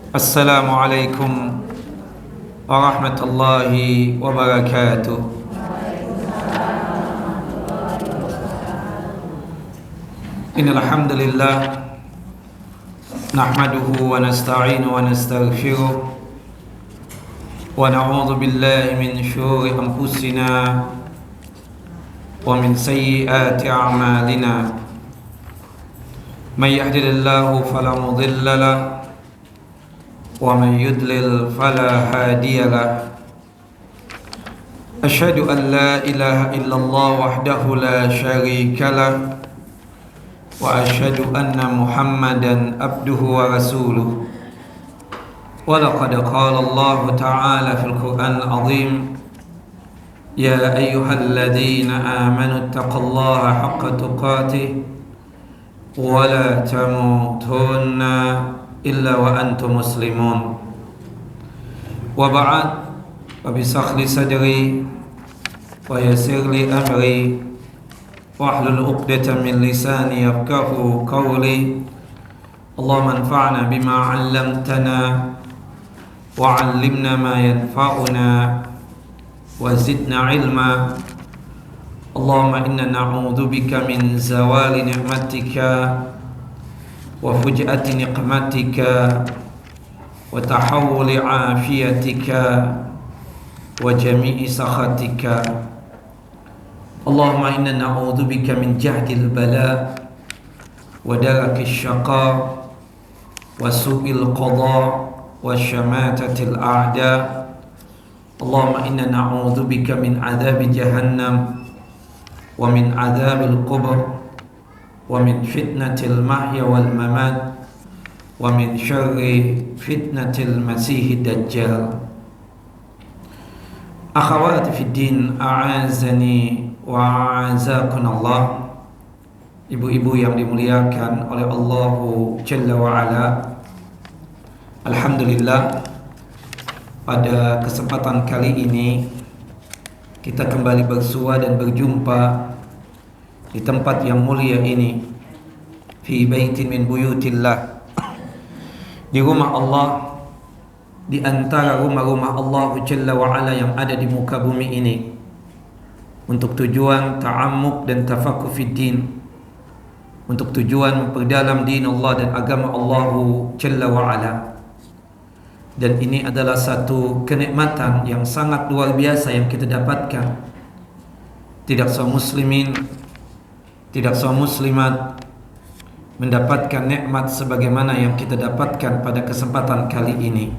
Assalamualaikum warahmatullahi wabarakatuh. Innal hamdalillah nahmaduhu wa nasta'inuhu wa nastaghfiruh wa na'udzu billahi min shururi anfusina wa min sayyiati a'malina. May yahdihillahu fala mudilla lahu ومن يضلل فلا هادي له أشهد أن لا إله إلا الله وحده لا شريك له وأشهد أن محمدا عبده ورسوله ولقد قال الله تعالى في القرآن العظيم يا أيها الذين آمنوا اتقوا الله حق تقاته ولا تموتن إلا وأنتم مسلمون وبعد وبشرح لي صدري ويسر لي أمري واحلل عقدة من لساني يفقهوا قولي اللهم انفعنا بما علمتنا وعلمنا ما ينفعنا وزدنا علما اللهم إنا نعوذ بك من زوال نعمتك وفجأة نقمتك وتحول عافيتك وجميع سخطك اللهم إنا نعوذ بك من جهد البلاء ودرك الشقاء وسوء القضاء وشماتة الأعداء اللهم إنا نعوذ بك من عذاب جهنم ومن عذاب القبر ومن فتنة المحيا والممات ومن شر فتنة المسيح الدجال. Akhawati fi din, a'azani wa a'azakum Allah. Ibu-ibu yang dimuliakan oleh Allah Jalla wa Ala, alhamdulillah, pada kesempatan kali ini kita kembali bersua dan berjumpa di tempat yang mulia ini, fi baitin min buyutillah, di rumah Allah, di antara rumah-rumah Allah Jalla wa Ala yang ada di muka bumi ini, untuk tujuan ta'ammuk dan tafaqquh fid din, untuk tujuan memperdalam din Allah dan agama Allah Jalla wa Ala. Dan ini adalah satu kenikmatan yang sangat luar biasa yang kita dapatkan. Tidak semua muslimin, tidak semua muslimat mendapatkan nikmat sebagaimana yang kita dapatkan pada kesempatan kali ini.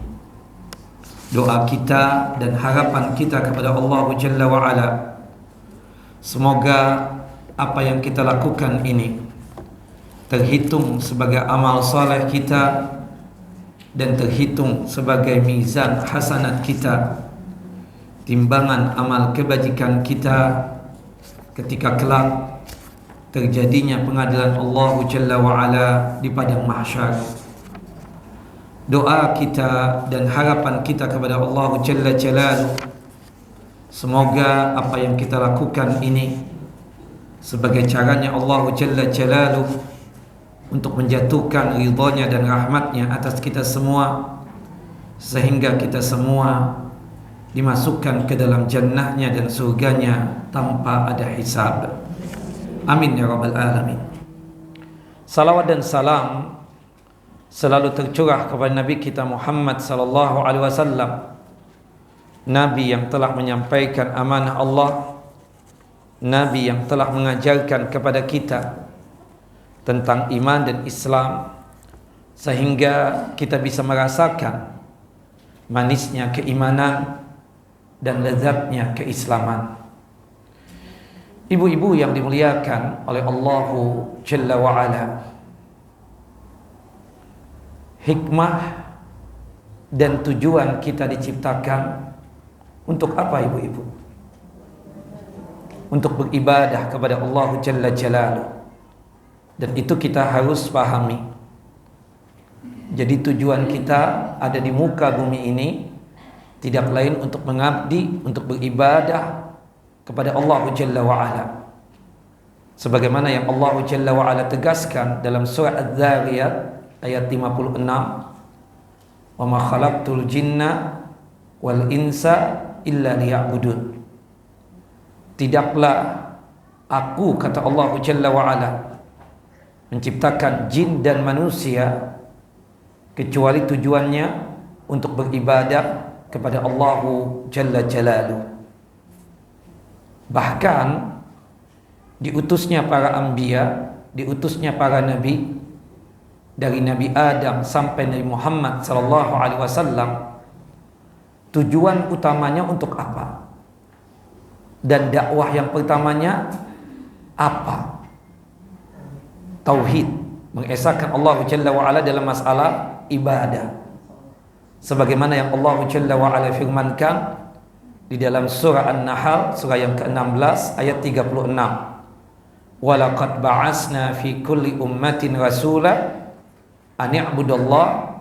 Doa kita dan harapan kita kepada Allah Jalla wa Ala, semoga apa yang kita lakukan ini terhitung sebagai amal saleh kita dan terhitung sebagai mizan hasanat kita, timbangan amal kebajikan kita ketika kelak terjadinya pengadilan Allah Jalla wa Ala di padang mahsyar. Doa kita dan harapan kita kepada Allah Jalla Jalaluhu, semoga apa yang kita lakukan ini sebagai caranya Allah Jalla Jalaluhu untuk menjatuhkan ridhonya dan rahmatnya atas kita semua, sehingga kita semua dimasukkan ke dalam jannahnya dan surganya tanpa ada hisab. Amin ya rabbal alamin. Salawat dan salam selalu tercurah kepada Nabi kita Muhammad sallallahu alaihi wasallam, Nabi yang telah menyampaikan amanah Allah, Nabi yang telah mengajarkan kepada kita tentang iman dan Islam, sehingga kita bisa merasakan manisnya keimanan dan lezatnya keislaman. Ibu-ibu yang dimuliakan oleh Allah Jalla wa Ala, hikmah dan tujuan kita diciptakan untuk apa, ibu-ibu? Untuk beribadah kepada Allah Jalla Jalaluhu. Dan itu kita harus pahami. Jadi tujuan kita ada di muka bumi ini tidak lain untuk mengabdi, untuk beribadah kepada Allah Jalla wa Ala. Sebagaimana yang Allah Jalla wa Ala tegaskan dalam surah Az-Zariyat ayat 56, wa ma khalaqtul jinna wal insa illa liya'budun. Tidaklah aku, kata Allah Jalla wa Ala, menciptakan jin dan manusia kecuali tujuannya untuk beribadah kepada Allah Jalla Jalaluh. Bahkan diutusnya para anbiya, diutusnya para nabi, dari Nabi Adam sampai Nabi Muhammad sallallahu alaihi wasallam, tujuan utamanya untuk apa? Dan dakwah yang pertamanya apa? Tauhid, mengesahkan Allah Jalla wa Ala dalam masalah ibadah. Sebagaimana yang Allah Jalla wa Ala firmankan di dalam surah An-Nahl, surah yang ke-16 ayat 36. Walaqad ba'asna fi kulli ummatin rasula an i'budallah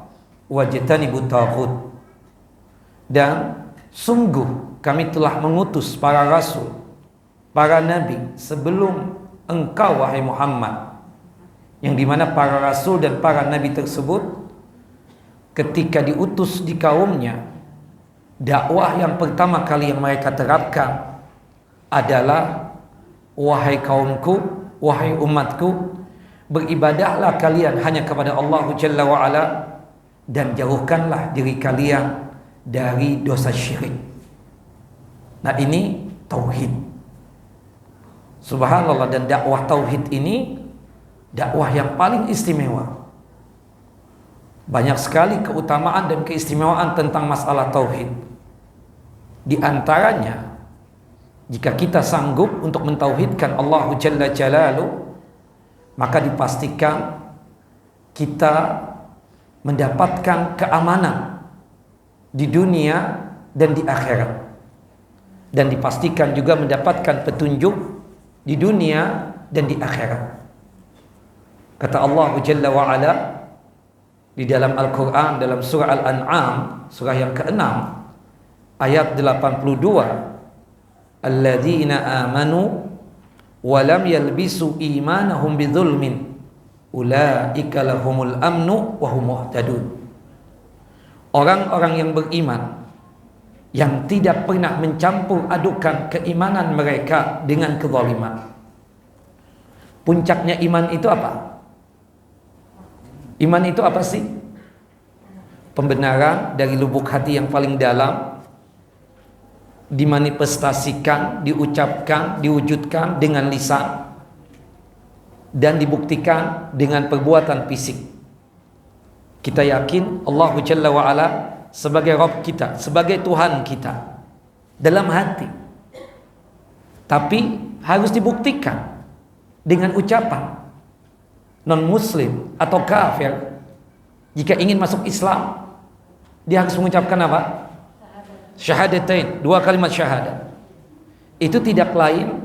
wajtanibut taghut. Dan sungguh kami telah mengutus para rasul, para nabi sebelum engkau wahai Muhammad, yang dimana para rasul dan para nabi tersebut ketika diutus di kaumnya, dakwah yang pertama kali yang mereka terapkan adalah, wahai kaumku, wahai umatku, beribadahlah kalian hanya kepada Allah Jalla wa Ala, dan jauhkanlah diri kalian dari dosa syirik. Nah, ini tauhid. Subhanallah, dan dakwah tauhid ini dakwah yang paling istimewa. Banyak sekali keutamaan dan keistimewaan tentang masalah tauhid. Di antaranya, jika kita sanggup untuk mentauhidkan Allah Jalla Jalaluh, maka dipastikan kita mendapatkan keamanan di dunia dan di akhirat, dan dipastikan juga mendapatkan petunjuk di dunia dan di akhirat. Kata Allah Jalla wa Ala di dalam Al-Quran, dalam surah Al-An'am, surah yang ke-6 ayat 82, alladzina amanu walam yalbisu imanahum bidzulmin ulaika lahumul amnu wa hum muhtadun. Orang-orang yang beriman yang tidak pernah mencampur adukan keimanan mereka dengan kezaliman. Puncaknya iman itu apa? Iman itu apa sih? Pembenaran dari lubuk hati yang paling dalam, dimanifestasikan, diucapkan, diwujudkan dengan lisan, dan dibuktikan dengan perbuatan fisik. Kita yakin Allah Jalla wa Ala sebagai Rabb kita, sebagai Tuhan kita dalam hati. Tapi harus dibuktikan dengan ucapan. Non-muslim atau kafir, jika ingin masuk Islam, dia harus mengucapkan apa? Syahadatain, 2 kalimat syahadat. Itu tidak lain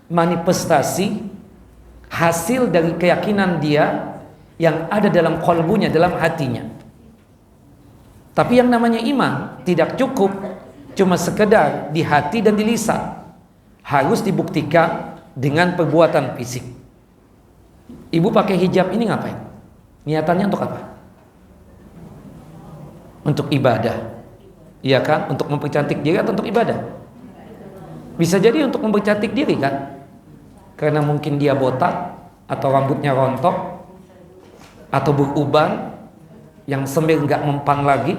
manifestasi hasil dari keyakinan dia yang ada dalam qalbunya, dalam hatinya. Tapi yang namanya iman tidak cukup cuma sekedar di hati dan di lisan, harus dibuktikan dengan perbuatan fisik. Ibu pakai hijab ini ngapain? Niatannya untuk apa? Untuk ibadah. Iya kan? Untuk mempercantik diri atau untuk ibadah? Bisa jadi untuk mempercantik diri kan? Karena mungkin dia botak, atau rambutnya rontok, atau beruban yang semir nggak mempan lagi,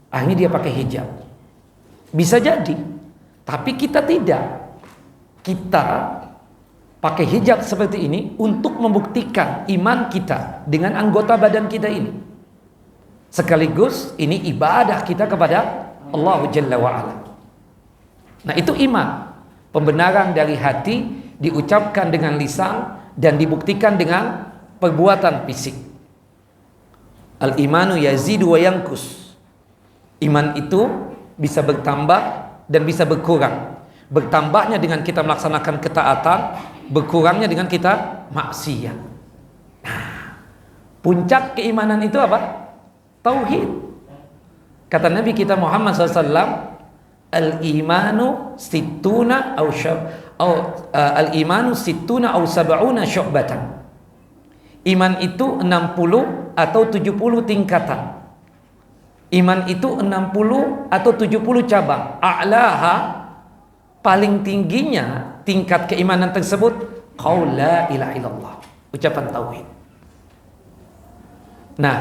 akhirnya dia pakai hijab. Bisa jadi. Tapi kita tidak. Kita pakai hijab seperti ini untuk membuktikan iman kita dengan anggota badan kita ini. Sekaligus ini ibadah kita kepada Allah Jalla wa Ala. Nah, itu iman. Pembenaran dari hati diucapkan dengan lisan dan dibuktikan dengan perbuatan fisik. Al-imanu yazidu wa yankus. Iman itu bisa bertambah dan bisa berkurang. Bertambahnya dengan kita melaksanakan ketaatan, berkurangnya dengan kita maksiat. Nah, puncak keimanan itu apa? Tauhid. Kata Nabi kita Muhammad SAW, al-imanu sittuna al-imanu sittuna aw sab'una syu'batan. Iman itu 60 atau 70 tingkatan. Iman itu 60 atau 70 cabang. A'laha, paling tingginya tingkat keimanan tersebut qaul la ilaha illallah, ucapan tauhid. Nah,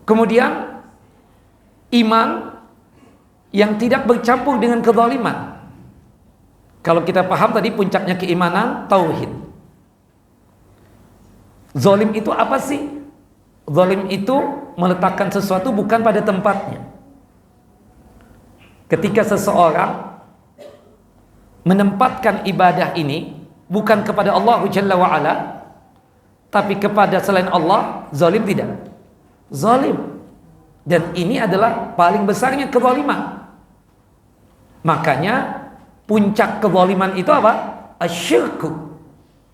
kemudian iman yang tidak bercampur dengan kezaliman. Kalau kita paham tadi puncaknya keimanan tauhid. Zalim itu apa sih? Zalim itu meletakkan sesuatu bukan pada tempatnya. Ketika seseorang menempatkan ibadah ini bukan kepada Allah Jalla wa'ala, tapi kepada selain Allah, zalim tidak? Zalim. Dan ini adalah paling besarnya kezaliman. Makanya puncak kezaliman itu apa? Asyirku,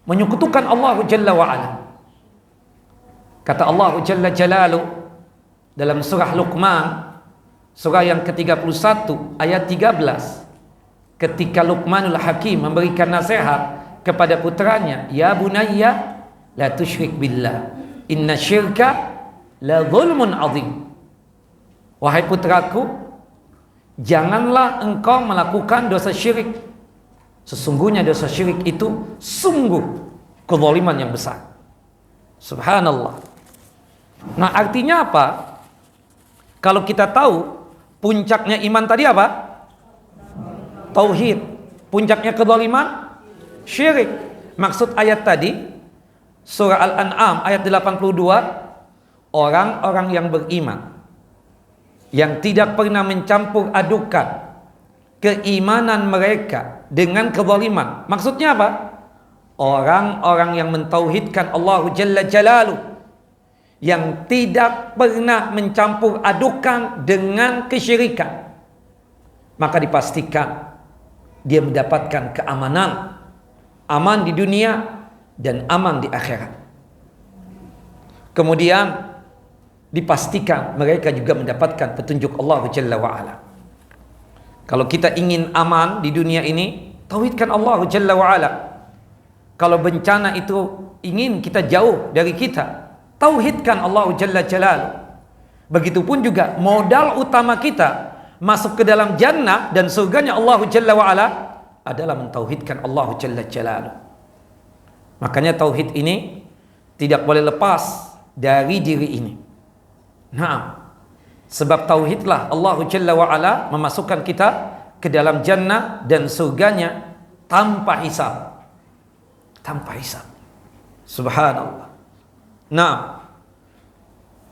menyekutukan Allah Jalla wa'ala. Kata Allah Jalla Jalaluh dalam surah Luqman, surah yang ke-31 ayat 13, ketika Luqmanul Hakim memberikan nasihat kepada putranya, ya bunayya la tusyrik billah inna syirka la zulmun azim. Wahai putraku, janganlah engkau melakukan dosa syirik. Sesungguhnya dosa syirik itu sungguh kezaliman yang besar. Subhanallah. Nah, artinya apa? Kalau kita tahu puncaknya iman tadi apa? Tauhid. Puncaknya kezaliman syirik. Maksud ayat tadi surah Al-An'am ayat 82, orang-orang yang beriman yang tidak pernah mencampur adukan keimanan mereka dengan kezaliman. Maksudnya apa? Orang-orang yang mentauhidkan Allah Jalla Jalaluh, yang tidak pernah mencampur adukan dengan kesyirikan, maka dipastikan dia mendapatkan keamanan, aman di dunia dan aman di akhirat. Kemudian dipastikan mereka juga mendapatkan petunjuk Allah Jalla wa'ala. Kalau kita ingin aman di dunia ini, tauhidkan Allah Jalla wa'ala. Kalau bencana itu ingin kita jauh dari kita, tauhidkan Allah Jalla Jalaluh. Begitupun juga modal utama kita masuk ke dalam jannah dan surganya Allah Jalla wa'ala adalah mentauhidkan Allah Jalla Jalaluh. Makanya tauhid ini tidak boleh lepas dari diri ini. Nah, sebab tauhidlah Allah Jalla wa'ala memasukkan kita ke dalam jannah dan surganya tanpa hisab. Tanpa hisab. Subhanallah. Nah,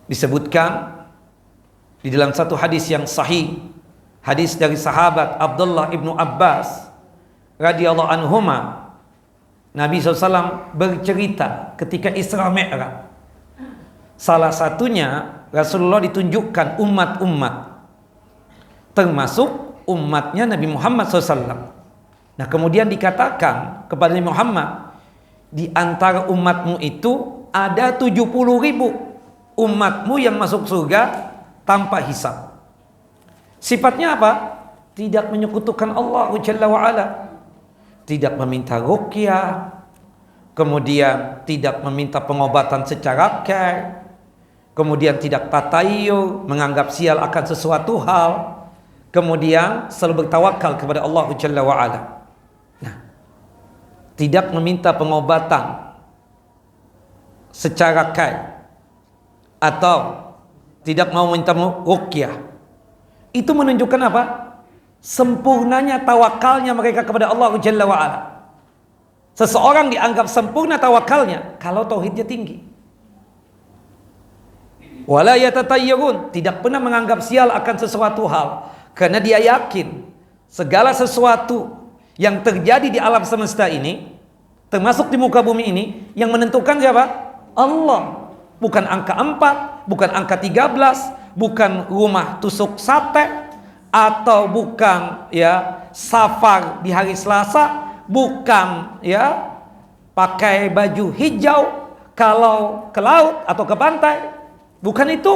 disebutkan di dalam satu hadis yang sahih, hadis dari sahabat Abdullah ibnu Abbas radhiyallahu anhuma, Nabi SAW bercerita ketika Isra Mi'raj, salah satunya Rasulullah ditunjukkan umat-umat, termasuk umatnya Nabi Muhammad SAW. Nah, kemudian dikatakan kepada Nabi Muhammad, di antara umatmu itu ada 70.000 umatmu yang masuk surga tanpa hisab. Sifatnya apa? Tidak menyekutukan Allah Jalla wa'ala, tidak meminta ruqyah, kemudian tidak meminta pengobatan secara care, kemudian tidak tatayur, menganggap sial akan sesuatu hal, kemudian selalu bertawakal kepada Allah Jalla wa'ala. Nah, tidak meminta pengobatan secara kai atau tidak mau minta ruqyah, itu menunjukkan apa? Sempurnanya tawakalnya mereka kepada Allah Jalla wa'ala. Seseorang dianggap sempurna tawakalnya kalau tauhidnya tinggi. Wala yatatayyarun, tidak pernah menganggap sial akan sesuatu hal, karena dia yakin segala sesuatu yang terjadi di alam semesta ini, termasuk di muka bumi ini, yang menentukan siapa? Allah. Bukan angka 4, bukan angka 13, bukan rumah tusuk sate, atau bukan ya safar di hari Selasa, bukan ya pakai baju hijau kalau ke laut atau ke pantai. Bukan itu.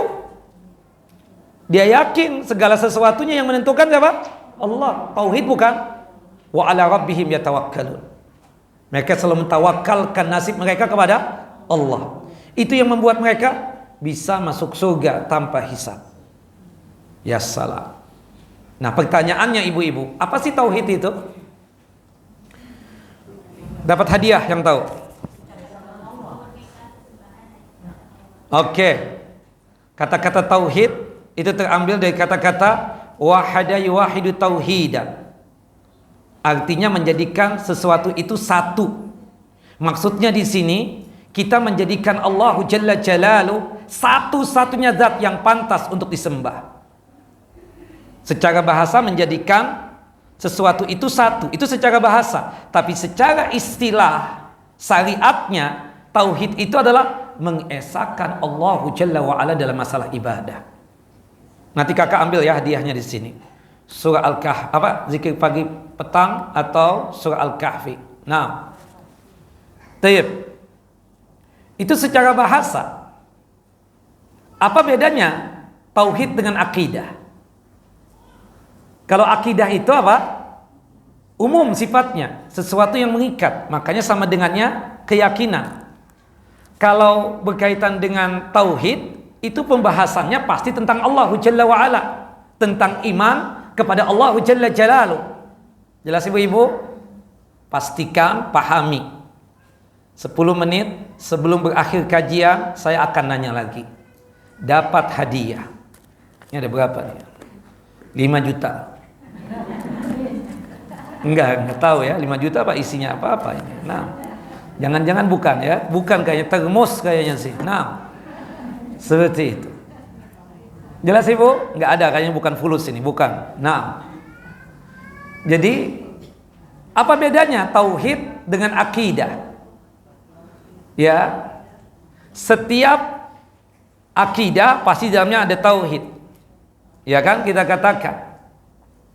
Dia yakin segala sesuatunya yang menentukan siapa? Allah. Tauhid bukan? Wa ala rabbihim yatawakkalun. Mereka selalu mentawakkalkan nasib mereka kepada Allah. Itu yang membuat mereka bisa masuk surga tanpa hisab. Ya salam. Nah, pertanyaannya ibu-ibu, apa sih tauhid itu? Dapat hadiah yang tahu. Oke. Kata-kata tauhid itu terambil dari kata-kata wahada yuwahidu tauhida. Artinya menjadikan sesuatu itu satu. Maksudnya di sini kita menjadikan Allah Jalla Jalaluhu satu-satunya zat yang pantas untuk disembah. Secara bahasa menjadikan sesuatu itu satu, itu secara bahasa. Tapi secara istilah syariatnya, tauhid itu adalah mengesahkan Allah Jalla wa'ala dalam masalah ibadah. Nanti kakak ambil ya hadiahnya di sini. Surah Al-Kahfi, zikir pagi petang atau surah Al-Kahfi. Nah, tayyib. Itu secara bahasa. Apa bedanya tauhid dengan akidah? Kalau akidah itu apa? Umum sifatnya, sesuatu yang mengikat, makanya sama dengannya keyakinan. Kalau berkaitan dengan tauhid, itu pembahasannya pasti tentang Allah Jalla wa'ala, tentang iman kepada Allah Jalla Jalaluhu. Jelas ibu-ibu? Pastikan, pahami. 10 menit sebelum berakhir kajian, saya akan nanya lagi. Dapat hadiah. Ini ada berapa nih? 5 juta. Enggak tahu ya, 5 juta apa isinya apa ini. Nah, jangan-jangan bukan ya, bukan kayaknya termos kayaknya sih. Nah, seperti itu. Jelas ibu? Enggak ada, kayaknya bukan fulus ini, bukan. Nah, jadi apa bedanya tauhid dengan akidah? Ya, setiap akidah pasti dalamnya ada tauhid. Ya kan, kita katakan.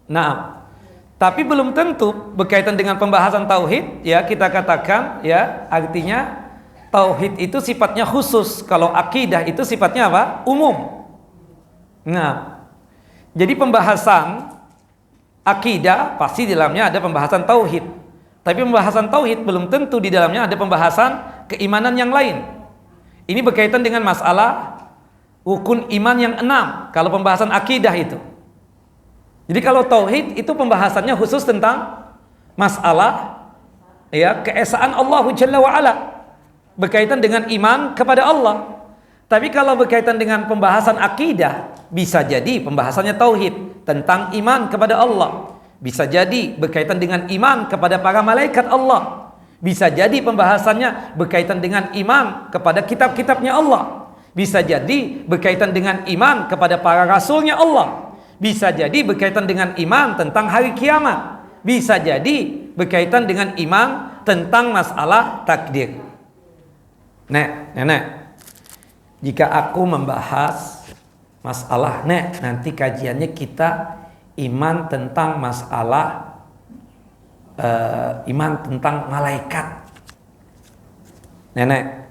Nah, tapi belum tentu berkaitan dengan pembahasan tauhid, ya kita katakan, ya artinya tauhid itu sifatnya khusus, kalau akidah itu sifatnya apa? Umum. Nah, jadi pembahasan akidah pasti di dalamnya ada pembahasan tauhid. Tapi pembahasan tauhid belum tentu di dalamnya ada pembahasan keimanan yang lain. Ini berkaitan dengan masalah rukun iman yang 6 kalau pembahasan akidah itu. Jadi kalau tauhid itu pembahasannya khusus tentang masalah ya keesaan Allah Jalla wa'ala, berkaitan dengan iman kepada Allah. Tapi kalau berkaitan dengan pembahasan akidah, bisa jadi pembahasannya tauhid tentang iman kepada Allah. Bisa jadi berkaitan dengan iman kepada para malaikat Allah. Bisa jadi pembahasannya berkaitan dengan iman kepada kitab-kitabnya Allah. Bisa jadi berkaitan dengan iman kepada para rasulnya Allah. Bisa jadi berkaitan dengan iman tentang hari kiamat. Bisa jadi berkaitan dengan iman tentang masalah takdir. Nenek, jika aku membahas masalah, nanti kajiannya kita iman tentang masalah iman tentang malaikat. Nenek,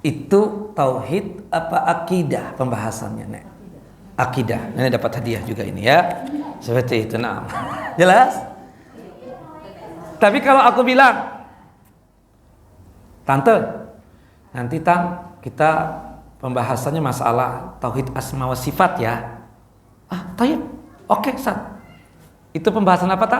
itu tauhid apa akidah pembahasannya, Nek? Akidah. Nenek dapat hadiah juga ini ya. Seperti itu, nah. Jelas? Tapi kalau aku bilang, Tante, nanti kita pembahasannya masalah tauhid asma wa sifat ya. Tayyib. Oke, Sat. Itu pembahasan apa,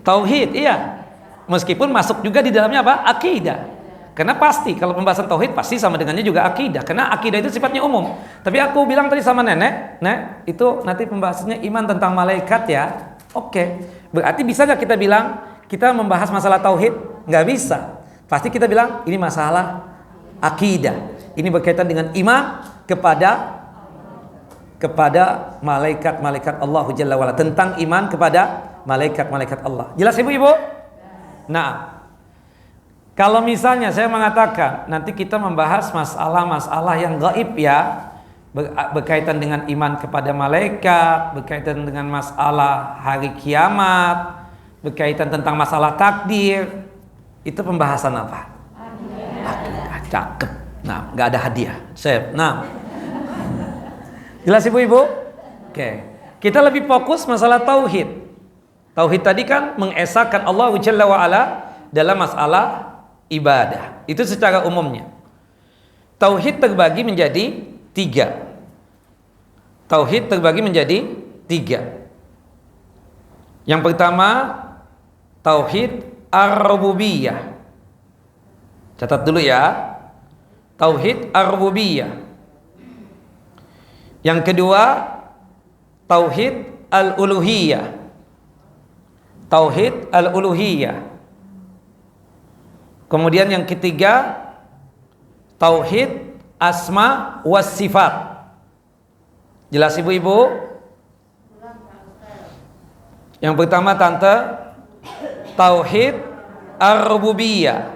Tauhid, iya. Meskipun masuk juga di dalamnya apa? Akidah. Karena pasti kalau pembahasan tauhid pasti sama dengannya juga akidah. Karena akidah itu sifatnya umum. Tapi aku bilang tadi sama nenek, itu nanti pembahasannya iman tentang malaikat ya. Oke. Berarti bisa nggak kita bilang kita membahas masalah tauhid? Nggak bisa. Pasti kita bilang ini masalah akidah. Ini berkaitan dengan iman kepada malaikat-malaikat Allah Jalla wa'ala, tentang iman kepada malaikat-malaikat Allah. Jelas ibu-ibu? Nah, kalau misalnya saya mengatakan nanti kita membahas masalah-masalah yang gaib ya, berkaitan dengan iman kepada malaikat, berkaitan dengan masalah hari kiamat, berkaitan tentang masalah takdir, itu pembahasan apa? Akidah. Cakep. Nah, nggak ada hadiah. Nah, jelas ibu-ibu? Oke. Kita lebih fokus masalah tauhid. Tauhid tadi kan mengesahkan Allah Jalla wa'ala dalam masalah ibadah. Itu secara umumnya. tauhid terbagi menjadi 3. Tauhid terbagi menjadi 3. Yang pertama, tauhid ar-rububiyah. Catat dulu ya. Tauhid ar-rububiyah. Yang kedua, tauhid al-uluhiyah. Tauhid al-uluhiyah. Kemudian yang ketiga, tauhid asma was sifat. Jelas ibu-ibu? Yang pertama tante, tauhid ar-rububiyah.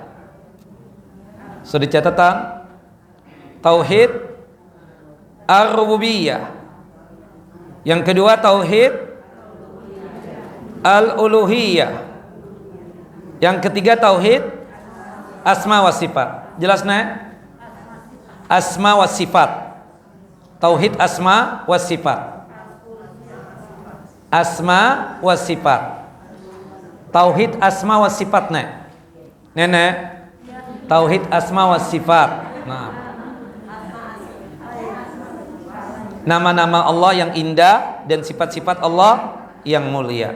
Sudah catatan? Tauhid ar-rububiyah. Yang kedua tauhid al-uluhiyah. Yang ketiga tauhid asma wa sifat. Jelas nek? Asma wa sifat. Tauhid asma wa sifat. Asma wa sifat. Tauhid asma wa sifat nek. Nenek. Tauhid asma wa sifat. Nah. Nama-nama Allah yang indah dan sifat-sifat Allah yang mulia.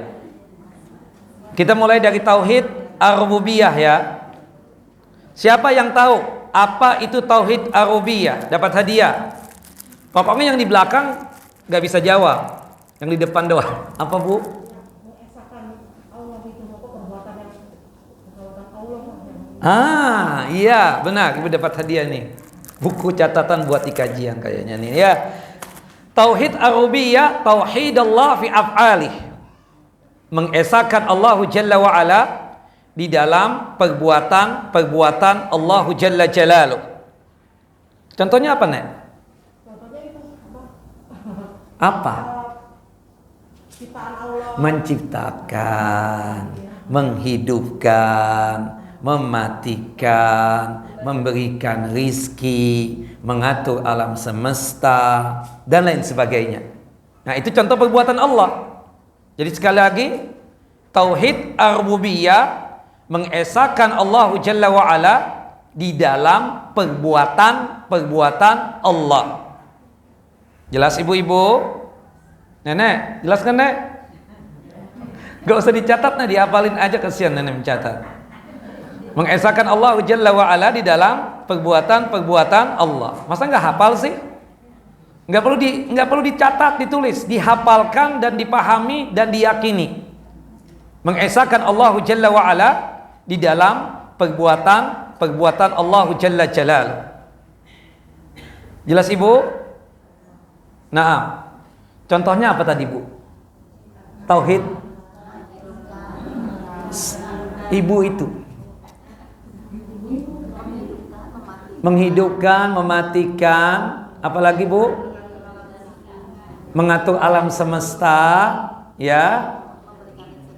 Kita mulai dari tauhid ar-rububiyah ya. Siapa yang tahu apa itu tauhid ar-rububiyah? Dapat hadiah. Pokoknya yang di belakang nggak bisa jawab, yang di depan doang. Apa bu? Iya benar, ibu dapat hadiah nih. Buku catatan buat kajian kayaknya nih ya. Tauhid ar-rububiyah, tauhid Allah fi af'alih. Mengesahkan Allah Jalla wa Ala di dalam perbuatan Allah Jalla Jalaluh. Contohnya apa nek? Apa? Menciptakan, menghidupkan, mematikan, memberikan rizki, mengatur alam semesta, dan lain sebagainya. Nah itu contoh perbuatan Allah. Jadi sekali lagi, tauhid ar-rububiyah mengesahkan Allah Jalla wa Ala di dalam perbuatan Allah. Jelas ibu-ibu? Nenek, jelas kan nek? Gak usah dicatat, nih dihafalin aja, kesian nenek mencatat. Mengesahkan Allah Jalla wa Ala di dalam perbuatan Allah. Masa nggak hafal sih? Nggak perlu dicatat, ditulis, dihafalkan dan dipahami dan diyakini. Mengesahkan Allah Jalla wa Ala di dalam perbuatan Allah Jalla Jalaluh. Jelas ibu? Nah, contohnya apa tadi bu? Tauhid ibu itu menghidupkan, mematikan, apalagi bu? Mengatur alam semesta, ya,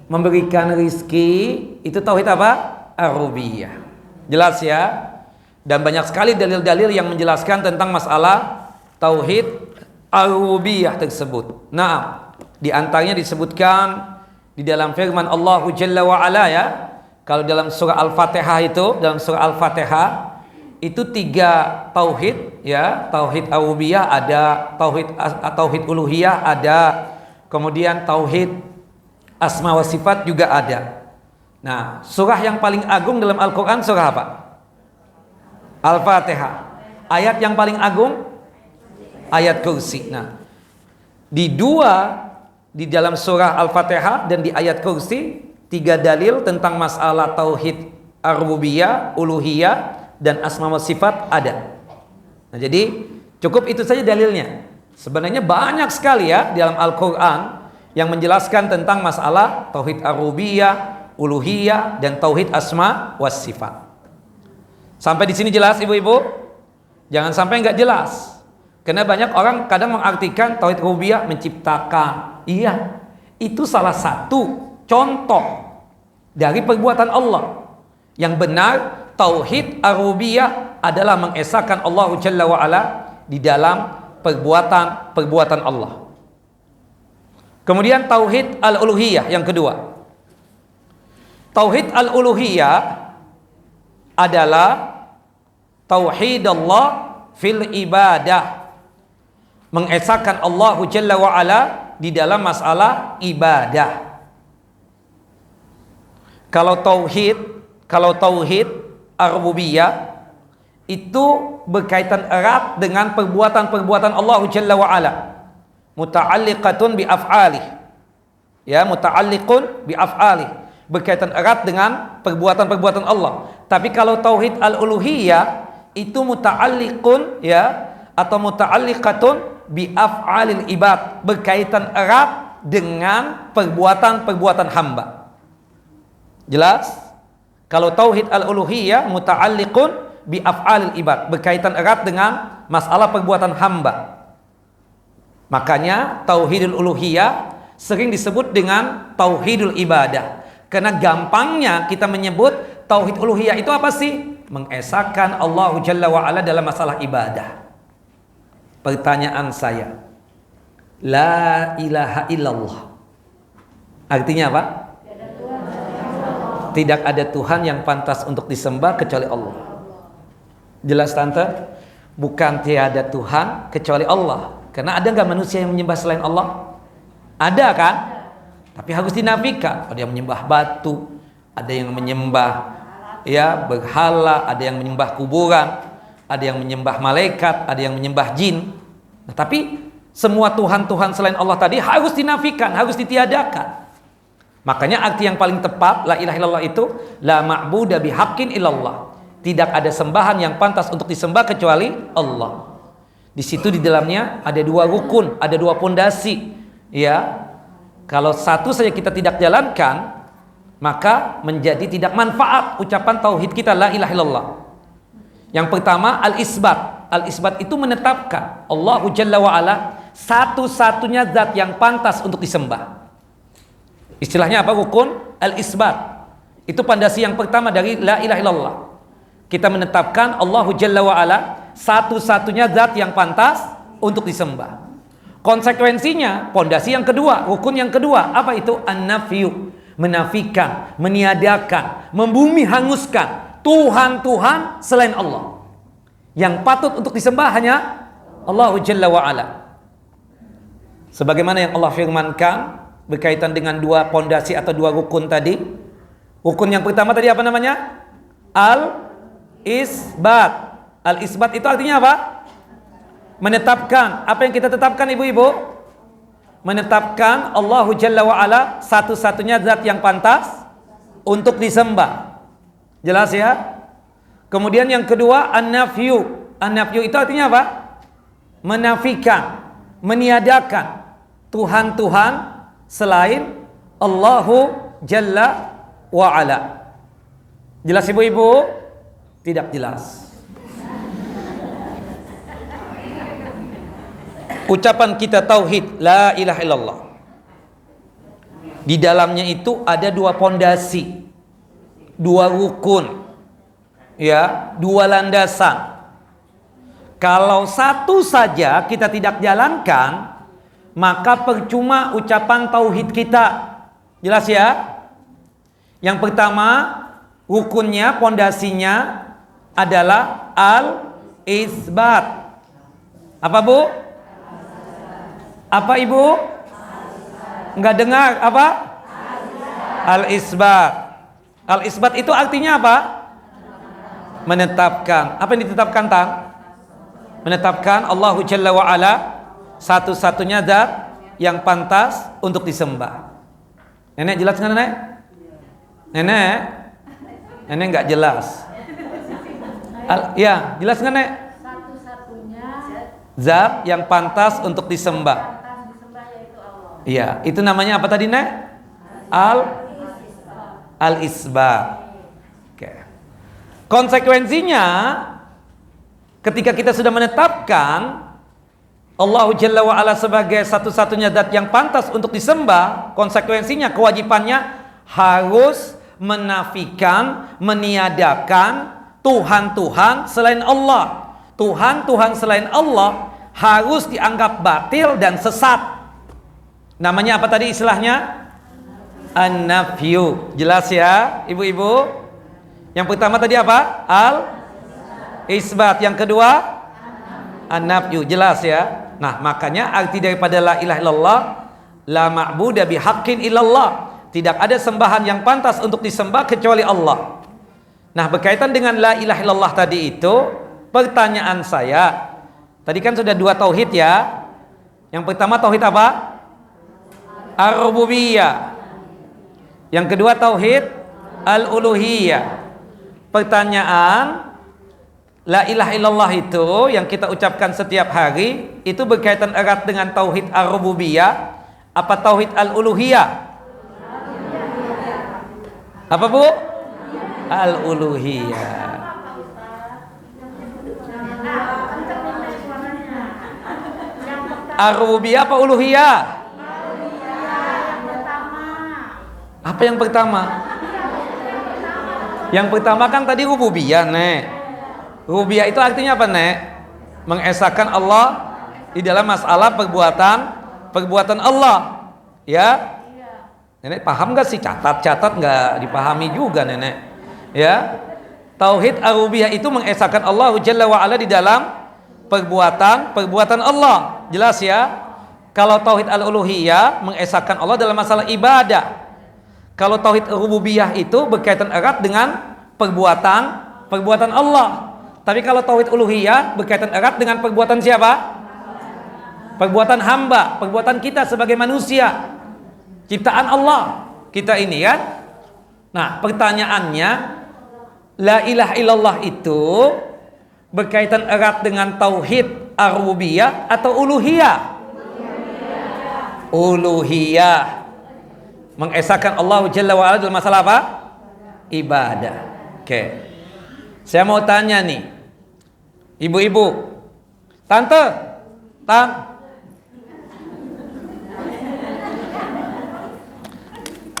memberikan rizki. Itu tauhid apa? Ar-rububiyah. Jelas ya? Dan banyak sekali dalil-dalil yang menjelaskan tentang masalah tauhid ar-rububiyah tersebut. Nah, di antaranya disebutkan di dalam firman Allah Jalla wa Ala ya. Kalau dalam surah Al-Fatihah itu, dalam surah Al-Fatihah itu 3 tauhid ya. Tauhid ar-rububiyah ada, tauhid uluhiyah ada, kemudian tauhid asma wa sifat juga ada. Nah, surah yang paling agung dalam Al-Qur'an surah apa? Al-Fatihah. Ayat yang paling agung ayat kursi. Nah, di dalam surah Al-Fatihah dan di ayat kursi 3 dalil tentang masalah tauhid ar-rububiyah, uluhiyah dan asma wa sifat ada. Nah, jadi cukup itu saja dalilnya. Sebenarnya banyak sekali ya di dalam Al-Qur'an yang menjelaskan tentang masalah tauhid ar-rububiyah, uluhiyah dan tauhid asma wa sifat. Sampai di sini jelas ibu-ibu? Jangan sampai nggak jelas. Karena banyak orang kadang mengartikan tauhid rububiyah menciptakan. Iya, itu salah satu contoh dari perbuatan Allah. Yang benar tauhid ar-rububiyah adalah mengesahkan Allah Jalla wa Ala di dalam perbuatan Allah. Kemudian tauhid al-uluhiyah yang kedua. Tauhid al-uluhiyah adalah tauhid Allah fil ibadah. Mengesahkan Allah Jalla wa Ala di dalam masalah ibadah. Kalau tauhid ar-rububiyah itu berkaitan erat dengan perbuatan-perbuatan Allah Jalla wa Ala. Muta'alliqatun bi af'alih. Ya, muta'alliqun bi af'alih. Berkaitan erat dengan perbuatan-perbuatan Allah. Tapi kalau tauhid al-uluhiyah itu muta'alliqun, ya, atau muta'alliqatun bi af'alil ibad, berkaitan erat dengan perbuatan-perbuatan hamba. Jelas? Kalau tauhid al-uluhiyah muta'alliqun bi af'alil ibad, berkaitan erat dengan masalah perbuatan hamba. Makanya tauhidul uluhiyah sering disebut dengan tauhidul ibadah. Karena gampangnya kita menyebut tauhid uluhiyah itu apa sih? Mengesahkan Allah Jalla wa Ala dalam masalah ibadah. Pertanyaan saya, la ilaha illallah artinya apa? Tidak ada Tuhan yang pantas untuk disembah kecuali Allah. Jelas tante? Bukan tiada Tuhan kecuali Allah. Karena ada nggak manusia yang menyembah selain Allah? Ada kan? Tapi harus dinafikan. Ada yang menyembah batu, ada yang menyembah ya berhala, ada yang menyembah kuburan, ada yang menyembah malaikat, ada yang menyembah jin. Nah, tapi semua Tuhan-Tuhan selain Allah tadi harus dinafikan, harus ditiadakan. Makanya arti yang paling tepat la ilaha illallah itu la ma'budu bihaqqin illallah. Tidak ada sembahan yang pantas untuk disembah kecuali Allah. Di situ di dalamnya ada dua rukun, ada dua pondasi. Ya, kalau satu saja kita tidak jalankan, maka menjadi tidak manfaat ucapan tauhid kita la ilaha illallah. Yang pertama al-isbat. Al-isbat itu menetapkan Allah Jalla wa Ala satu-satunya zat yang pantas untuk disembah. Istilahnya apa? Rukun al-isbat. Itu pondasi yang pertama dari la ilaha illallah. Kita menetapkan Allah Jalla wa Ala satu-satunya zat yang pantas untuk disembah. Konsekuensinya, pondasi yang kedua, rukun yang kedua, apa itu? An-nafyu, menafikan, meniadakan, membumi hanguskan Tuhan-Tuhan selain Allah. Yang patut untuk disembah hanya Allah Jalla wa Ala. Sebagaimana yang Allah firmankan berkaitan dengan dua pondasi atau dua rukun tadi. Rukun yang pertama tadi apa namanya? Al-isbat. Al-isbat itu artinya apa? Menetapkan. Apa yang kita tetapkan ibu-ibu? Menetapkan Allah Jalla wa Ala satu-satunya zat yang pantas untuk disembah. Jelas ya? Kemudian yang kedua an-nafyu. An-nafyu itu artinya apa? Menafikan, meniadakan Tuhan-Tuhan selain Allahu Jalla wa Ala. Jelas ibu-ibu? Tidak jelas. Ucapan kita tauhid la ilaha illallah, di dalamnya itu ada dua pondasi, dua rukun, ya, dua landasan. Kalau satu saja kita tidak jalankan, maka percuma ucapan tauhid kita. Jelas ya? Yang pertama, rukunnya, pondasinya adalah al-isbat. Apa bu? Apa ibu? Enggak dengar apa? Al-isbat. Al-isbat itu artinya apa? Menetapkan. Apa yang ditetapkan Tang? Menetapkan Allah Jalla wa Ala satu-satunya zat yang pantas untuk disembah. Nenek jelas nggak nenek? Nenek? Nenek nggak jelas. Ya, jelas nggak nenek? Satu-satunya zat yang pantas untuk disembah. Iya, itu namanya apa tadi, Nek? Al-isbat. Oke. Konsekuensinya ketika kita sudah menetapkan Allah Jalla wa Ala sebagai satu-satunya zat yang pantas untuk disembah, konsekuensinya kewajibannya harus menafikan, meniadakan Tuhan-Tuhan selain Allah. Tuhan-Tuhan selain Allah harus dianggap batil dan sesat. Namanya apa tadi istilahnya? An-nafyu. Jelas ya ibu-ibu? Yang pertama tadi apa? Al-isbat. Yang kedua? An-nafyu, jelas ya. Nah, makanya arti daripada la ilaha illallah, la ma'budu bihaqqin illallah. Tidak ada sembahan yang pantas untuk disembah kecuali Allah. Nah, berkaitan dengan la ilaha illallah tadi itu, pertanyaan saya, tadi kan sudah 2 tauhid ya. Yang pertama tauhid apa? Ar-rububiyah. Yang kedua tauhid al-uluhiyah. Pertanyaan, la ilaha illallah itu yang kita ucapkan setiap hari itu berkaitan erat dengan tauhid ar-rububiyah apa tauhid al-uluhiyah? Apa Bu? Al-uluhiyah. Ar-rububiyah apa uluhiyah? Apa yang pertama? Yang pertama kan tadi rububiyah, Nek. Rububiyah itu artinya apa, Nek? Mengesahkan Allah di dalam masalah perbuatan Allah. Ya? Nenek paham gak sih? Catat gak dipahami juga, Nenek. Ya? Tauhid ar-rububiyah itu mengesahkan Allah Jalla wa Ala di dalam perbuatan Allah. Jelas ya? Kalau tauhid al-uluhiyah mengesahkan Allah dalam masalah ibadah. Kalau tauhid rububiyah itu berkaitan erat dengan perbuatan Allah. Tapi kalau tauhid uluhiyah berkaitan erat dengan perbuatan siapa? Perbuatan hamba, perbuatan kita sebagai manusia. Ciptaan Allah kita ini kan. Nah, pertanyaannya, la ilaha illallah itu berkaitan erat dengan tauhid ar-rububiyah atau uluhiyah? Uluhiyah. Mengesahkan Allah Jalla wa Ala dalam masalah apa? Ibadah. Oke. Saya mau tanya nih, ibu-ibu, tante,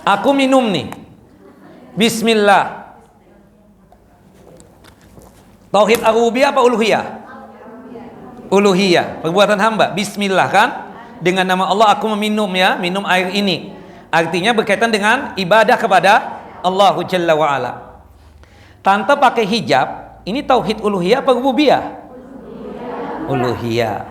aku minum nih, Bismillah. Tauhid ar-rububiyah apa uluhiyah? Uluhiyah, perbuatan hamba. Bismillah kan? Dengan nama Allah aku meminum ya, minum air ini. Artinya berkaitan dengan ibadah kepada Allah Jalla wa Ala. Tante pakai hijab, ini tauhid uluhiyah apa rububiyah? Uluhiyah.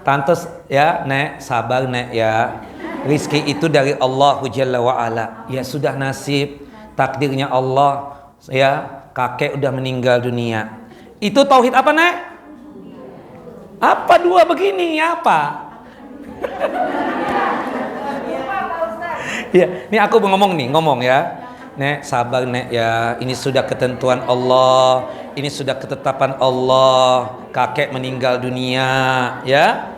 Tante ya, Nek, sabar Nek ya. Rizki itu dari Allah Jalla wa Ala. Ya sudah nasib, takdirnya Allah. Ya, kakek udah meninggal dunia. Itu tauhid apa, Nek? Apa dua begini? Apa? Ya, ini aku ngomong ya. Nek, sabar Nek ya. Ini sudah ketentuan Allah. Ini sudah ketetapan Allah. Kakek meninggal dunia, ya.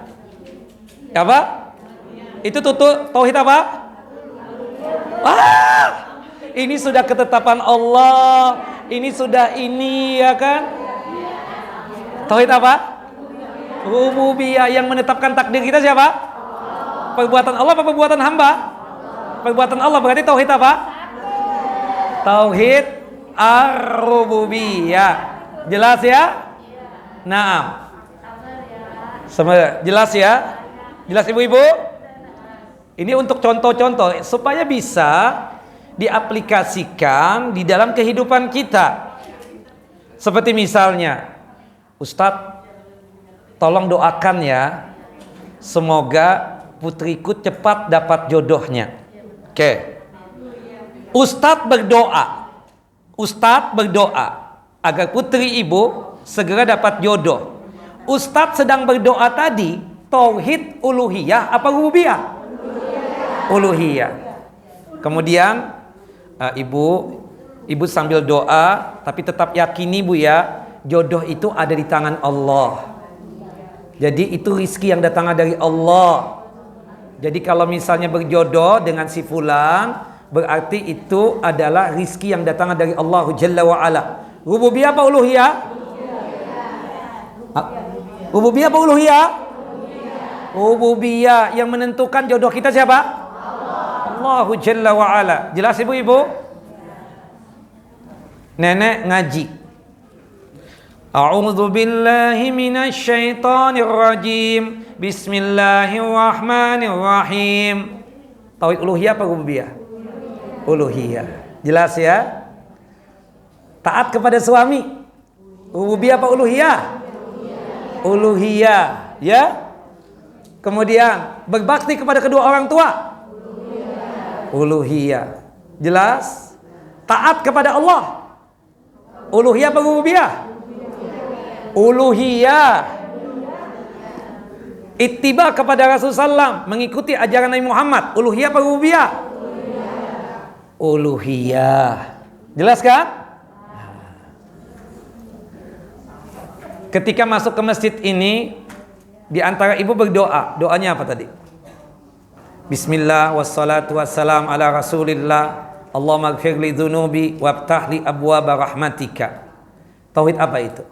Apa? Itu tauhid apa? Ini sudah ketetapan Allah. Ini sudah ini ya kan? Tauhid apa? Rububiyah, yang menetapkan takdir kita siapa? Perbuatan Allah apa perbuatan hamba? Perbuatan Allah, berarti tauhid apa? Tauhid ar-rububiyah. Jelas ya? Naam. Jelas ya? Jelas ibu-ibu? Ini untuk contoh-contoh supaya bisa diaplikasikan di dalam kehidupan kita. Seperti misalnya, Ustadz, tolong doakan ya, semoga putriku cepat dapat jodohnya. Oke. Ustadz berdoa agar putri ibu segera dapat jodoh. Ustadz sedang berdoa tadi tauhid uluhiyah apa rububiyah? Uluhiyah. Kemudian ibu sambil doa tapi tetap yakini Bu ya, jodoh itu ada di tangan Allah. Jadi itu rizki yang datangnya dari Allah. Jadi kalau misalnya berjodoh dengan si fulan, berarti itu adalah rizki yang datangnya dari Allah Jalla wa Ala. Rububiyah apa uluhiyah? Rububiyah apa uluhiyah? Rububiyah. Yang menentukan jodoh kita siapa? Allah Jalla wa Ala. Jelas ibu-ibu? Nenek ngaji. A'udzu billahi minasy syaithanir rajim. Bismillahirrahmanirrahim. Tauhid uluhiyah apa rububiyah? Uluhiyah. Jelas ya? Taat kepada suami. Rububiyah apa uluhiyah? Uluhiyah, ya. Kemudian berbakti kepada kedua orang tua. Uluhiyah. Jelas? Taat kepada Allah. Uluhiyah apa rububiyah? Uluhiyah. Ittiba kepada Rasulullah SAW, mengikuti ajaran Nabi Muhammad. Uluhiyah apa rububiyah? Uluhiyah. Jelas kan? Ketika masuk ke masjid ini, di antara ibu berdoa. Doanya apa tadi? Bismillah wassalatu wassalam ala rasulillah. Allahumma ighfir li dhunubi wabtah li abwaba rahmatika. Tauhid apa itu?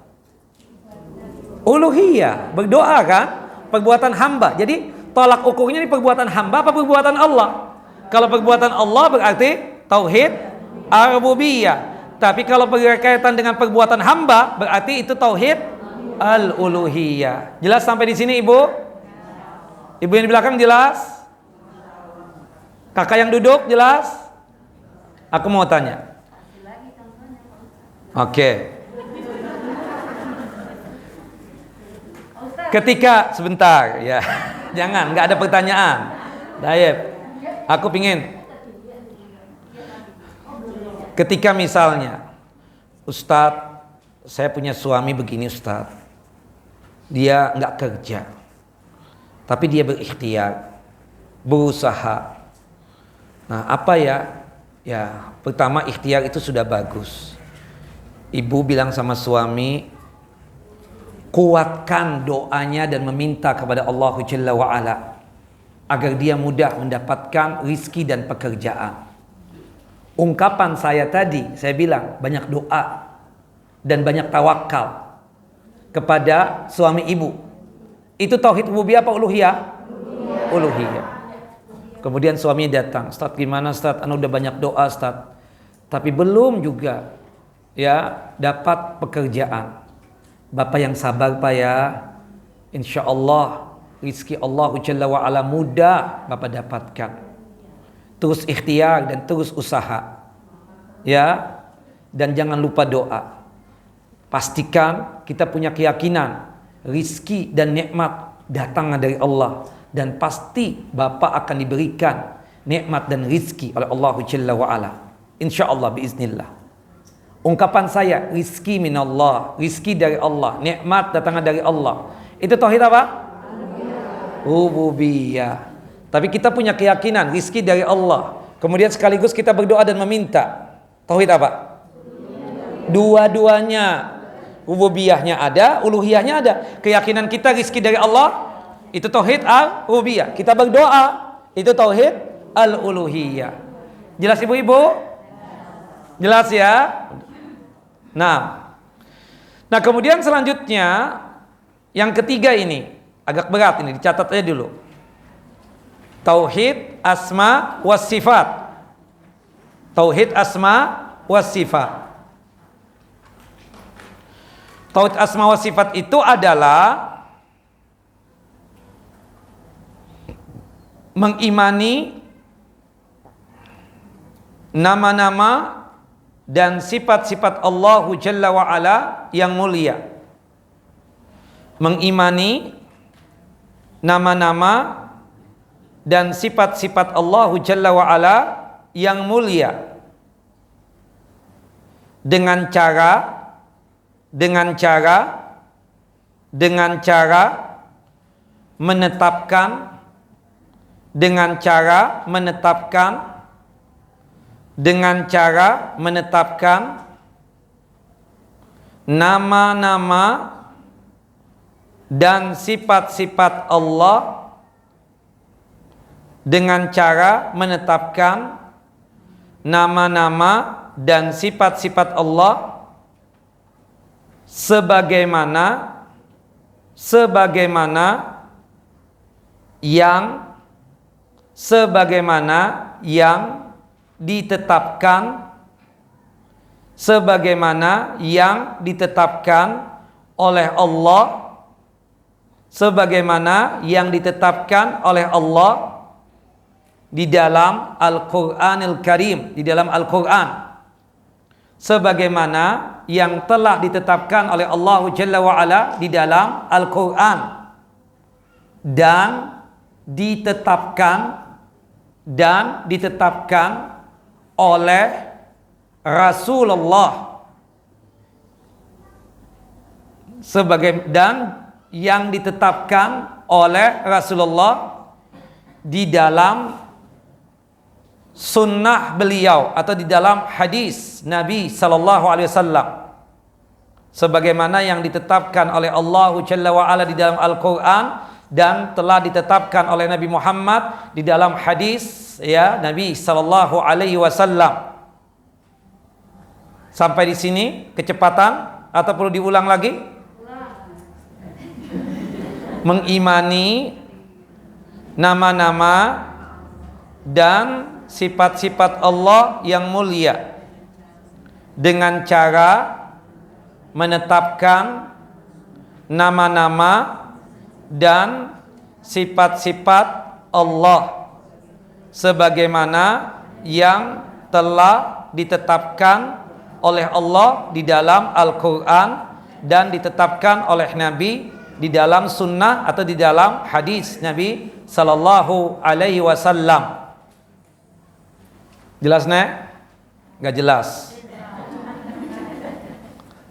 Uluhiyah. Berdoa kan? Perbuatan hamba. Jadi tolak ukurnya ini perbuatan hamba apa perbuatan Allah? Kalau perbuatan Allah berarti tauhid ar-rububiyah. Tapi kalau berkaitan dengan perbuatan hamba berarti itu tauhid al-uluhiyah. Jelas sampai di sini ibu? Ibu yang di belakang jelas? Kakak yang duduk jelas? Aku mau tanya. Oke. Ketika sebentar ya. Jangan, nggak ada pertanyaan. Dayep. Aku pingin. Ketika misalnya Ustadz, saya punya suami begini Ustadz. Dia nggak kerja, tapi dia berikhtiar, berusaha. Nah, apa ya? Ya, pertama ikhtiar itu sudah bagus. Ibu bilang sama suami, kuatkan doanya dan meminta kepada Allah Jalla wa'ala agar dia mudah mendapatkan rizki dan pekerjaan. Ungkapan saya tadi, saya bilang banyak doa dan banyak tawakal kepada suami ibu. Itu tauhid rububiyah apa uluhiyah? Uluhiyah. Kemudian suami datang, Ustaz gimana Ustaz? Anu udah banyak doa Ustaz, tapi belum juga ya dapat pekerjaan. Bapak yang sabar Pak ya. Insya Allah rizki Allah Jalla wa'ala mudah Bapak dapatkan. Terus ikhtiar dan terus usaha. Ya. Dan jangan lupa doa. Pastikan kita punya keyakinan rizki dan nikmat datang dari Allah, dan pasti Bapak akan diberikan nikmat dan rizki oleh Allah Jalla wa'ala. InsyaAllah biiznillah. Ungkapan saya rizki minallah, rizki dari Allah, nikmat datang dari Allah. Itu tauhid apa? Rububiyah. Tapi kita punya keyakinan rizki dari Allah, kemudian sekaligus kita berdoa dan meminta. Tauhid apa? Dua-duanya. Rububiyahnya ada, uluhiyahnya ada. Keyakinan kita rizki dari Allah, itu tauhid al-rububiyah. Kita berdoa, itu tauhid al-uluhiyah. Jelas ibu-ibu? Jelas ya? Nah kemudian selanjutnya yang ketiga ini agak berat, ini dicatat aja dulu. Tauhid asma was sifat. Tauhid asma was sifat. Tauhid asma wa sifat itu adalah mengimani nama-nama dan sifat-sifat Allah Jalla wa'ala yang mulia. Mengimani nama-nama dan sifat-sifat Allah Jalla wa'ala yang mulia dengan cara menetapkan nama-nama dan sifat-sifat Allah, dengan cara menetapkan nama-nama dan sifat-sifat Allah sebagaimana yang ditetapkan oleh Allah, di dalam Al-Qur'anil Karim, di dalam Al-Qur'an, sebagaimana yang telah ditetapkan oleh Allah Jalla wa Ala di dalam Al-Quran dan ditetapkan oleh Rasulullah yang ditetapkan oleh Rasulullah di dalam sunnah beliau atau di dalam hadis Nabi sallallahu alaihi wasallam, sebagaimana yang ditetapkan oleh Allah Jalla wa Ala di dalam Al-Qur'an dan telah ditetapkan oleh Nabi Muhammad di dalam hadis ya Nabi sallallahu alaihi wasallam. Sampai di sini kecepatan atau perlu diulang lagi? Mengimani nama-nama dan sifat-sifat Allah yang mulia dengan cara menetapkan nama-nama dan sifat-sifat Allah sebagaimana yang telah ditetapkan oleh Allah di dalam Al-Quran dan ditetapkan oleh Nabi di dalam sunnah atau di dalam hadis Nabi sallallahu alaihi wasallam. Jelas nek? Gak jelas.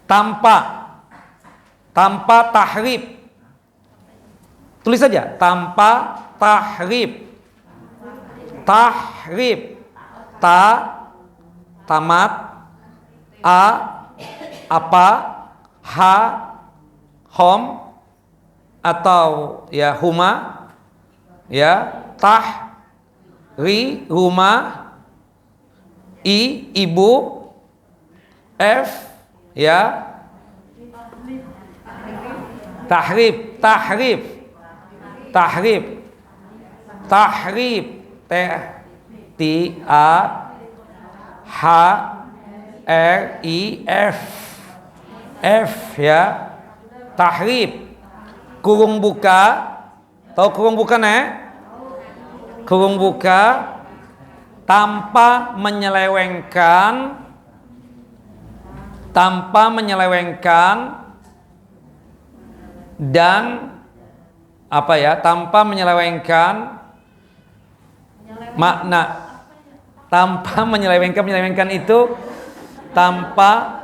Tanpa tahrif. Tulis saja, tanpa tahrif. Tamat, apa, hom, atau ya huma, ya rumah, ibu, ya tahrif, ya tahrif, kurung buka, tahu kurung buka kurung buka tanpa menyelewengkan dan tanpa menyelewengkan makna. Tanpa menyelewengkan itu tanpa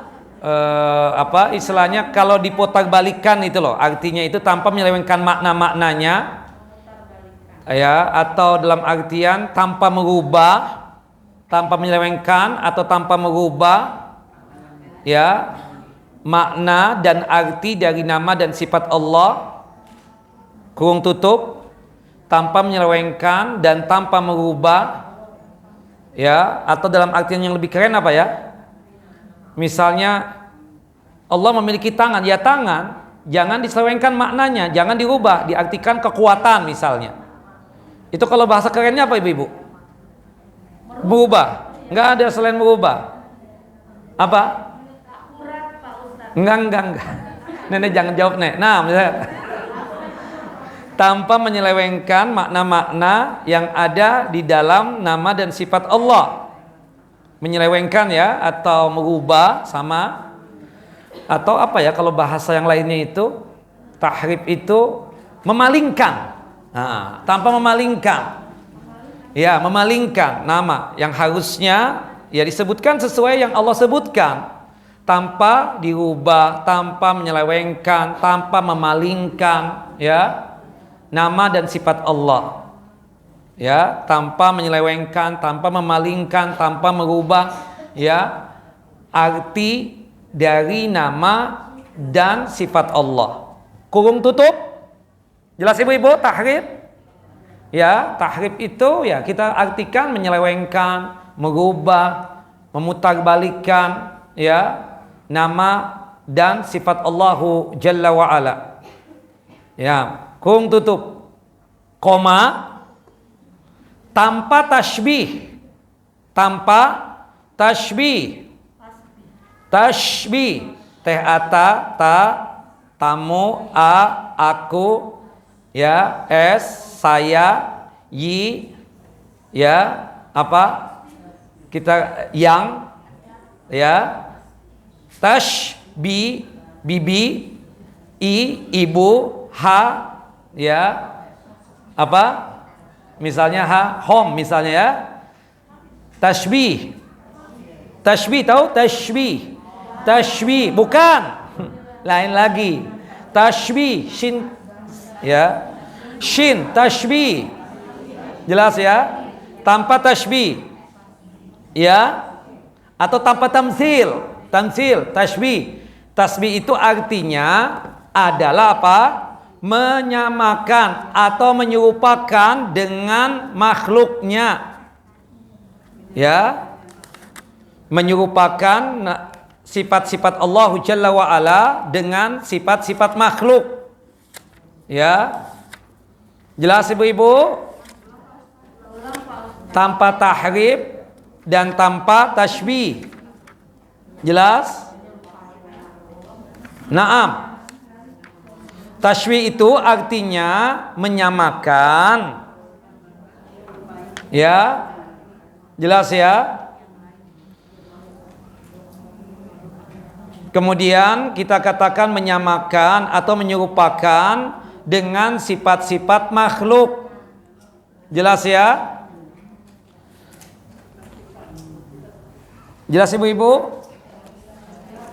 istilahnya kalau diputar balikan itu loh, artinya itu tanpa menyelewengkan makna-maknanya ya, atau dalam artian tanpa merubah, tanpa menyelewengkan atau tanpa merubah ya makna dan arti dari nama dan sifat Allah, kurung tutup, tanpa menyelewengkan dan tanpa merubah ya, atau dalam artian yang lebih keren apa ya, misalnya Allah memiliki tangan, ya tangan jangan diselewengkan maknanya, jangan dirubah, diartikan kekuatan misalnya. Itu kalau bahasa kerennya apa ibu-ibu? Berubah. Enggak ada selain berubah. Apa? Enggak. Nenek jangan jawab, Nek. Nah, misalnya tanpa menyelewengkan makna-makna yang ada di dalam nama dan sifat Allah. Menyelewengkan ya, atau merubah sama, atau apa ya kalau bahasa yang lainnya itu tahrif itu memalingkan. Nah, tanpa memalingkan ya, memalingkan nama yang harusnya ya disebutkan sesuai yang Allah sebutkan, tanpa dirubah, tanpa menyelewengkan, tanpa memalingkan ya nama dan sifat Allah ya, tanpa menyelewengkan, tanpa memalingkan, tanpa merubah ya arti dari nama dan sifat Allah. Kurung tutup. Jelas ibu-ibu tahrif? Ya, tahrif itu ya kita artikan menyelewengkan, merubah, memutarbalikkan ya nama dan sifat Allahu Jalla wa Ala. Ya, kurung tutup. Koma, tanpa tashbih. Tamu, aku, ya, saya, ya, kita yang, ya, Tashbi, bibi, ibu, ha, ya, apa? Misalnya home misalnya ya. Tashbih. Tashbih tahu? Tashbih bukan. Lain lagi. Tashbih shin ya. Shin tashbih. Jelas ya? Tanpa tashbih. Ya. Atau tanpa tamsil. Tashbih. Tashbih itu artinya adalah apa? Menyamakan atau menyerupakan dengan makhluknya. Ya. Menyerupakan sifat-sifat Allah Jalla wa Ala dengan sifat-sifat makhluk. Ya. Jelas ibu-ibu? Tanpa tahrif dan tanpa tashbih. Jelas? Naam. Tashbih itu artinya menyamakan. Ya. Jelas ya? Kemudian kita katakan menyamakan atau menyerupakan dengan sifat-sifat makhluk. Jelas ya? Jelas ibu-ibu?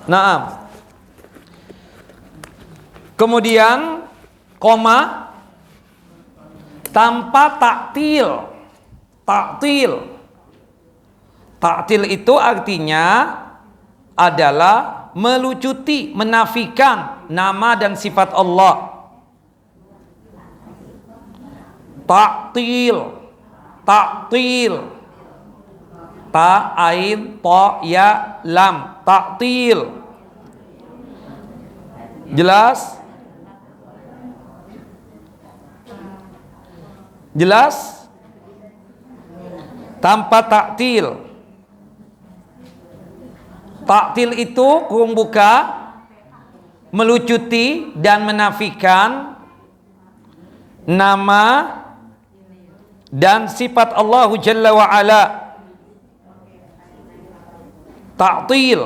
Naam. Kemudian koma tanpa taktil. Taktil itu artinya adalah melucuti, menafikan nama dan sifat Allah. Taktil. Ta ain ta ya lam. Taktil. Jelas? Jelas? Tanpa taktil. Taktil itu kurung buka, melucuti dan menafikan nama dan sifat Allah Jalla wa Ala. Taktil.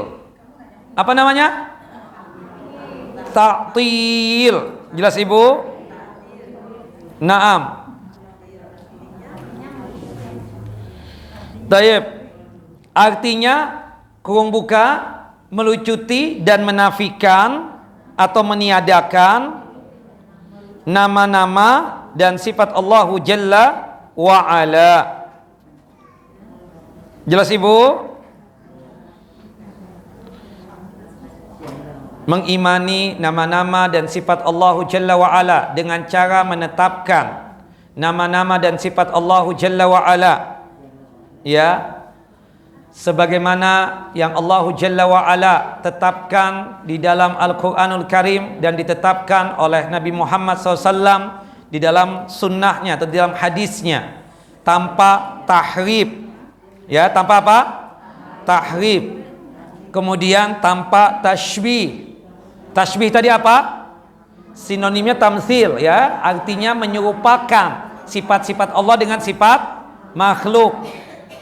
Apa namanya? Taktil. Jelas ibu? Naam. Taib. Artinya kurung buka, melucuti dan menafikan atau meniadakan nama-nama dan sifat Allah Jalla wa Ala. Jelas ibu? Mengimani nama-nama dan sifat Allah Jalla wa Ala dengan cara menetapkan nama-nama dan sifat Allah Jalla wa Ala. Ya, sebagaimana yang Allah Jalla wa Ala tetapkan di dalam Al-Quranul Karim dan ditetapkan oleh Nabi Muhammad SAW di dalam sunnahnya atau di dalam hadisnya, tanpa tahrif. Ya, tanpa apa? Tahrif. Kemudian tanpa tashbih. Tashbih tadi apa? Sinonimnya tamtsil, ya, artinya menyerupakan sifat-sifat Allah dengan sifat makhluk.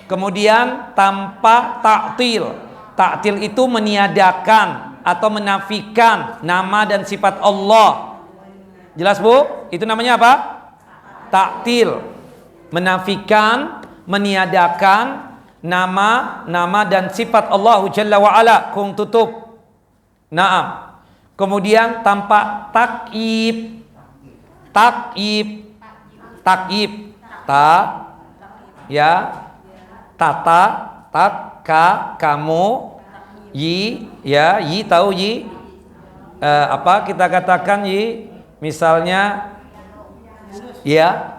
Kemudian tanpa taktil. Taktil itu meniadakan atau menafikan nama dan sifat Allah. Jelas bu? Itu namanya apa? Taktil. Menafikan, meniadakan nama dan sifat Allah Jalla wa Ala. Kung tutup. Naam. Kemudian tanpa takyib. Ta, ya, tata, kamu, yi, ya, yi tahu yi, apa kita katakan yi, misalnya, ya,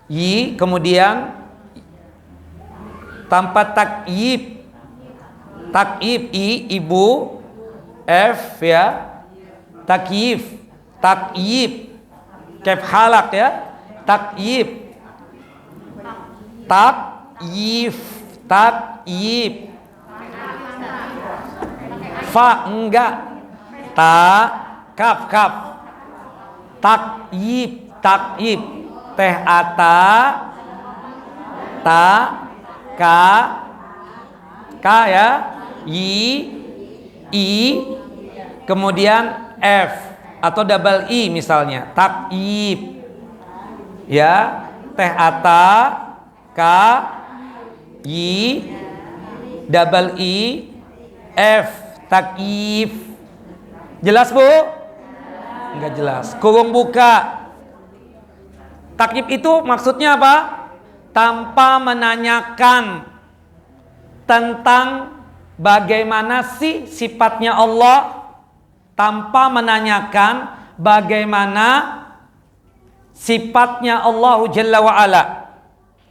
yi, kemudian tanpa takyib, i, ibu, f, ya, takyif, kef halak, ya, takyib, fa enggak, kaf, takyib, teh ata, ka, ya, yi, I, kemudian F atau double I misalnya, takyib. Ya, teh ata, K, I, double I, F, takyif. Jelas Bu? Enggak jelas. Kurung buka. Takyib itu maksudnya apa? Tanpa menanyakan tentang bagaimana sih sifatnya Allah, tanpa menanyakan bagaimana sifatnya Allah Jalla wa'ala,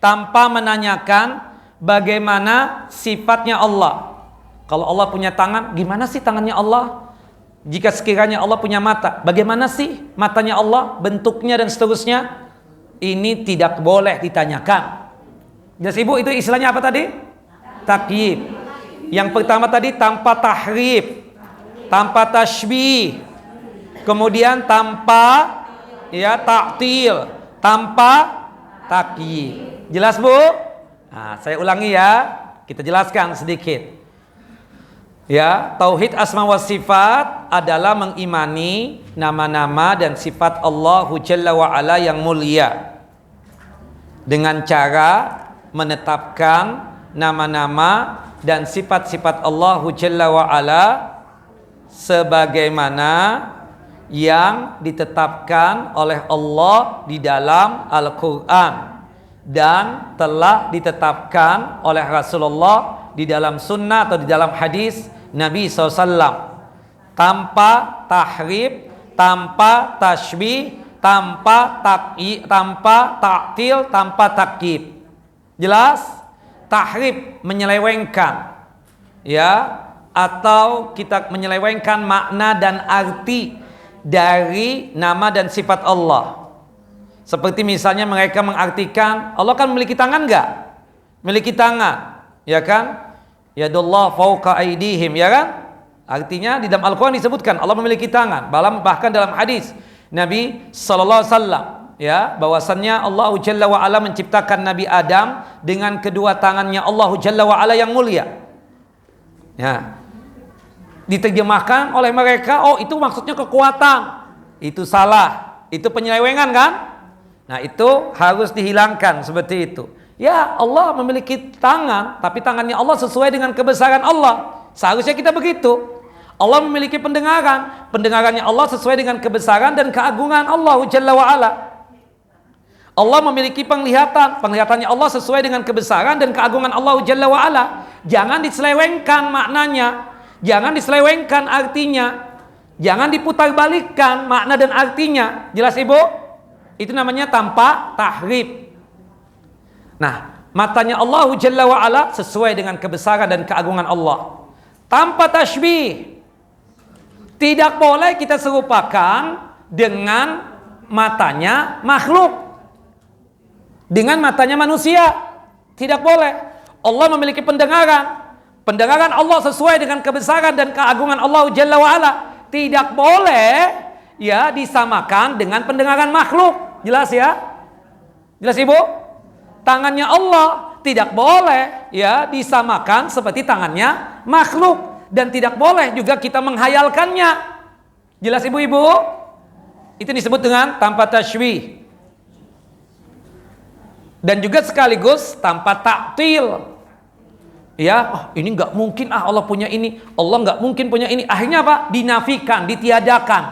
tanpa menanyakan bagaimana sifatnya Allah. Kalau Allah punya tangan, gimana sih tangannya Allah? Jika sekiranya Allah punya mata, bagaimana sih matanya Allah, bentuknya dan seterusnya? Ini tidak boleh ditanyakan. Jelas Ibu, itu istilahnya apa tadi? Takyib. Yang pertama tadi tanpa tahrif, tanpa tashbih, kemudian tanpa ta'til, tanpa takyib. Jelas Bu? Nah, saya ulangi ya, kita jelaskan sedikit. Ya, tauhid asma wa sifat adalah mengimani nama-nama dan sifat Allah Jalla wa Ala yang mulia dengan cara menetapkan nama-nama dan sifat-sifat Allah Jalla wa Ala sebagaimana yang ditetapkan oleh Allah di dalam Al-Quran dan telah ditetapkan oleh Rasulullah di dalam sunnah atau di dalam hadis Nabi SAW, tanpa tahrif, tanpa tashbih, tanpa ta'til, tanpa takyib. Jelas? Tahrif menyelewengkan, ya, atau kita menyelewengkan makna dan arti dari nama dan sifat Allah. Seperti misalnya mereka mengartikan Allah kan memiliki tangan enggak? Memiliki tangan, ya kan? Yadullah fauqa aidihim, ya kan? Artinya di dalam Al-Quran disebutkan Allah memiliki tangan. Bahkan dalam hadis Nabi sallallahu alaihi wasallam, ya, bahwasannya Allah Jalla wa Ala menciptakan Nabi Adam dengan kedua tangannya Allah Jalla wa Ala yang mulia. Ya. Diterjemahkan oleh mereka, oh itu maksudnya kekuatan. Itu salah. Itu penyelewengan kan? Nah, itu harus dihilangkan seperti itu. Ya, Allah memiliki tangan, tapi tangannya Allah sesuai dengan kebesaran Allah. Seharusnya kita begitu. Allah memiliki pendengaran, pendengarannya Allah sesuai dengan kebesaran dan keagungan Allah Jalla wa Ala. Allah memiliki penglihatan, penglihatannya Allah sesuai dengan kebesaran dan keagungan Allah Jalla wa Ala. Jangan diselewengkan maknanya, jangan diselewengkan artinya, jangan diputarbalikkan makna dan artinya. Jelas Ibu? Itu namanya tanpa tahrif. Nah, matanya Allah Jalla wa Ala sesuai dengan kebesaran dan keagungan Allah. Tanpa tashbih. Tidak boleh kita serupakan dengan matanya makhluk, dengan matanya manusia. Tidak boleh. Allah memiliki pendengaran. Pendengaran Allah sesuai dengan kebesaran dan keagungan Allah Jalla wa Ala. Tidak boleh ya disamakan dengan pendengaran makhluk. Jelas ya? Jelas Ibu? Tangannya Allah tidak boleh ya disamakan seperti tangannya makhluk, dan tidak boleh juga kita menghayalkannya. Jelas Ibu-ibu? Itu disebut dengan tanpa tashbih. Dan juga sekaligus tanpa ta'til. Ya, oh, ini nggak mungkin Allah punya ini, Allah nggak mungkin punya ini. Akhirnya apa? Dinafikan, ditiadakan.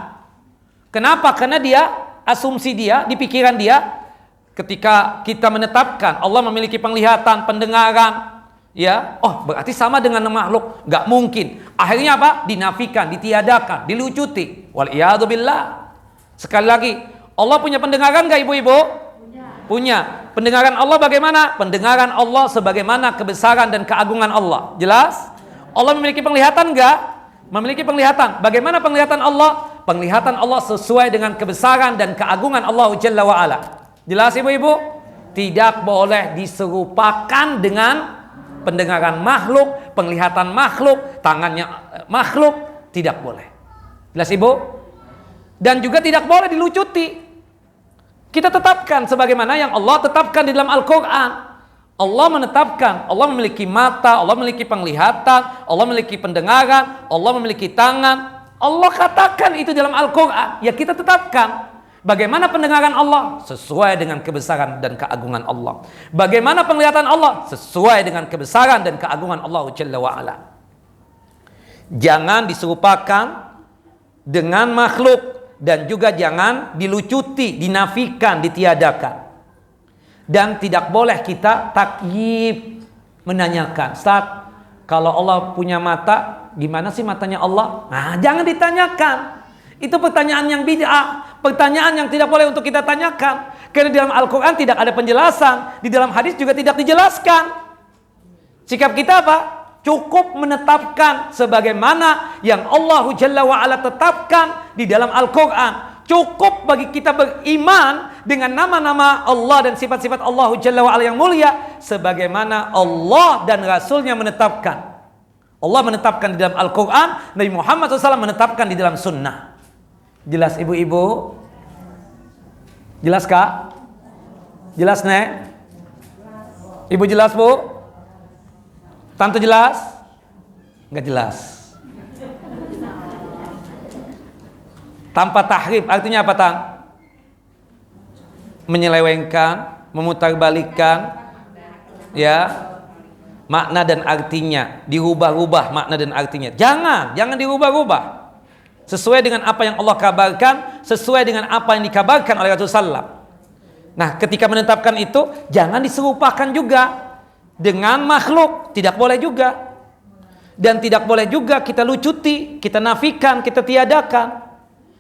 Kenapa? Karena dia asumsi dia di pikiran dia. Ketika kita menetapkan Allah memiliki penglihatan, pendengaran, ya, oh berarti sama dengan makhluk, nggak mungkin. Akhirnya apa? Dinafikan, ditiadakan, dilucuti. Waliyadzubillah. Sekali lagi, Allah punya pendengaran nggak Ibu-ibu? Punya. Pendengaran Allah bagaimana? Pendengaran Allah sebagaimana kebesaran dan keagungan Allah. Jelas? Allah memiliki penglihatan nggak? Memiliki penglihatan. Bagaimana penglihatan Allah? Penglihatan Allah sesuai dengan kebesaran dan keagungan Allah Jalla wa Ala. Jelas Ibu-ibu? Tidak boleh diserupakan dengan pendengaran makhluk, penglihatan makhluk, tangannya makhluk. Tidak boleh. Jelas Ibu? Dan juga tidak boleh dilucuti. Kita tetapkan sebagaimana yang Allah tetapkan di dalam Al-Quran. Allah menetapkan, Allah memiliki mata, Allah memiliki penglihatan, Allah memiliki pendengaran, Allah memiliki tangan. Allah katakan itu dalam Al-Quran, ya kita tetapkan. Bagaimana pendengaran Allah? Sesuai dengan kebesaran dan keagungan Allah. Bagaimana penglihatan Allah? Sesuai dengan kebesaran dan keagungan Allah Jalla wa'ala. Jangan diserupakan dengan makhluk, dan juga jangan dilucuti, dinafikan, ditiadakan. Dan tidak boleh kita takyif, menanyakan, Ustaz, kalau Allah punya mata, gimana sih matanya Allah? Nah, jangan ditanyakan. Itu pertanyaan yang bid'ah, pertanyaan yang tidak boleh untuk kita tanyakan. Karena di dalam Al-Quran tidak ada penjelasan, di dalam hadis juga tidak dijelaskan. Sikap kita apa? Cukup menetapkan sebagaimana yang Allah Jalla wa'ala tetapkan di dalam Al-Quran. Cukup bagi kita beriman dengan nama-nama Allah dan sifat-sifat Allah Jalla wa'ala yang mulia, sebagaimana Allah dan Rasulnya menetapkan. Allah menetapkan di dalam Al-Quran, Nabi Muhammad SAW menetapkan di dalam sunnah. Jelas ibu-ibu? Jelas kak? Jelas nek? Ibu jelas bu? Tante jelas? Enggak jelas. Tanpa tahrif, artinya apa Tang? Menyelewengkan, memutarbalikkan, ya, makna dan artinya, dirubah-rubah makna dan artinya. Jangan dirubah-rubah. Sesuai dengan apa yang Allah kabarkan, sesuai dengan apa yang dikabarkan oleh Rasulullah SAW. Nah, ketika menetapkan itu, jangan diserupakan juga dengan makhluk, tidak boleh juga. Dan tidak boleh juga kita lucuti, kita nafikan, kita tiadakan.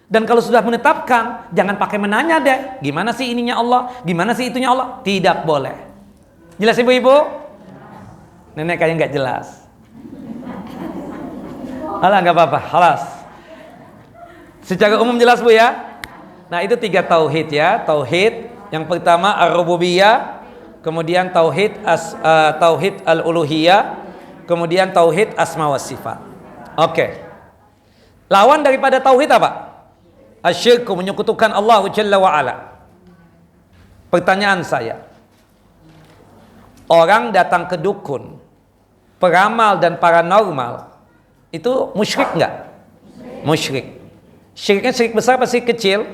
Dan kalau sudah menetapkan, jangan pakai menanya deh, gimana sih ininya Allah, gimana sih itunya Allah. Tidak boleh. Jelas ibu-ibu? Nenek kayaknya nggak jelas. Alah, nggak apa-apa, halas. Secara umum jelas bu ya. Nah itu 3 tauhid ya. Tauhid yang pertama ar-rububiyah, kemudian tauhid tauhid al-uluhiyah, kemudian tauhid asma wa sifat. Oke. Lawan daripada tauhid apa? Asyirku, menyekutukan Allah Jalla wa'ala. Pertanyaan saya, orang datang ke dukun, peramal dan paranormal, itu musyrik enggak? Musyrik. Syiriknya syirik besar apa syirik kecil?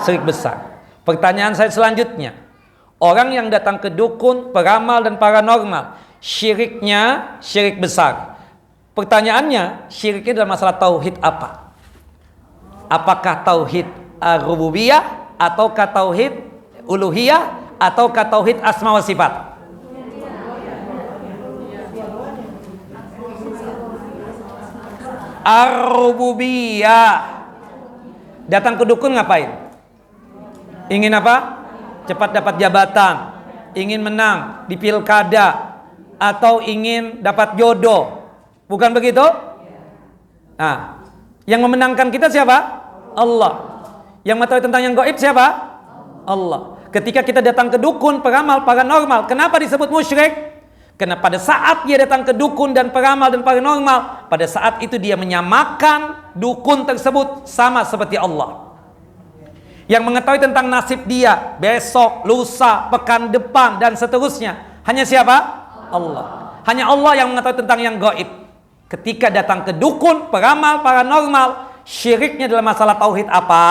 Syirik besar. Pertanyaan saya selanjutnya, orang yang datang ke dukun, peramal dan paranormal, syiriknya syirik besar. Pertanyaannya, syiriknya dalam masalah tauhid apa? Apakah tauhid rububiyah, ataukah tauhid uluhiyah, ataukah tauhid asma wa sifat? Ar-rububiyah. Datang ke dukun ngapain? Ingin apa? Cepat dapat jabatan, ingin menang di pilkada, atau ingin dapat jodoh. Bukan begitu? Nah, yang memenangkan kita siapa? Allah. Yang mengetahui tentang yang gaib siapa? Allah. Ketika kita datang ke dukun, peramal, paranormal, kenapa disebut musyrik? Karena pada saat dia datang ke dukun dan peramal dan paranormal, pada saat itu dia menyamakan dukun tersebut sama seperti Allah. Yang mengetahui tentang nasib dia besok, lusa, pekan depan dan seterusnya, hanya siapa? Allah. Hanya Allah yang mengetahui tentang yang gaib. Ketika datang ke dukun, peramal, paranormal, syiriknya dalam masalah tauhid apa?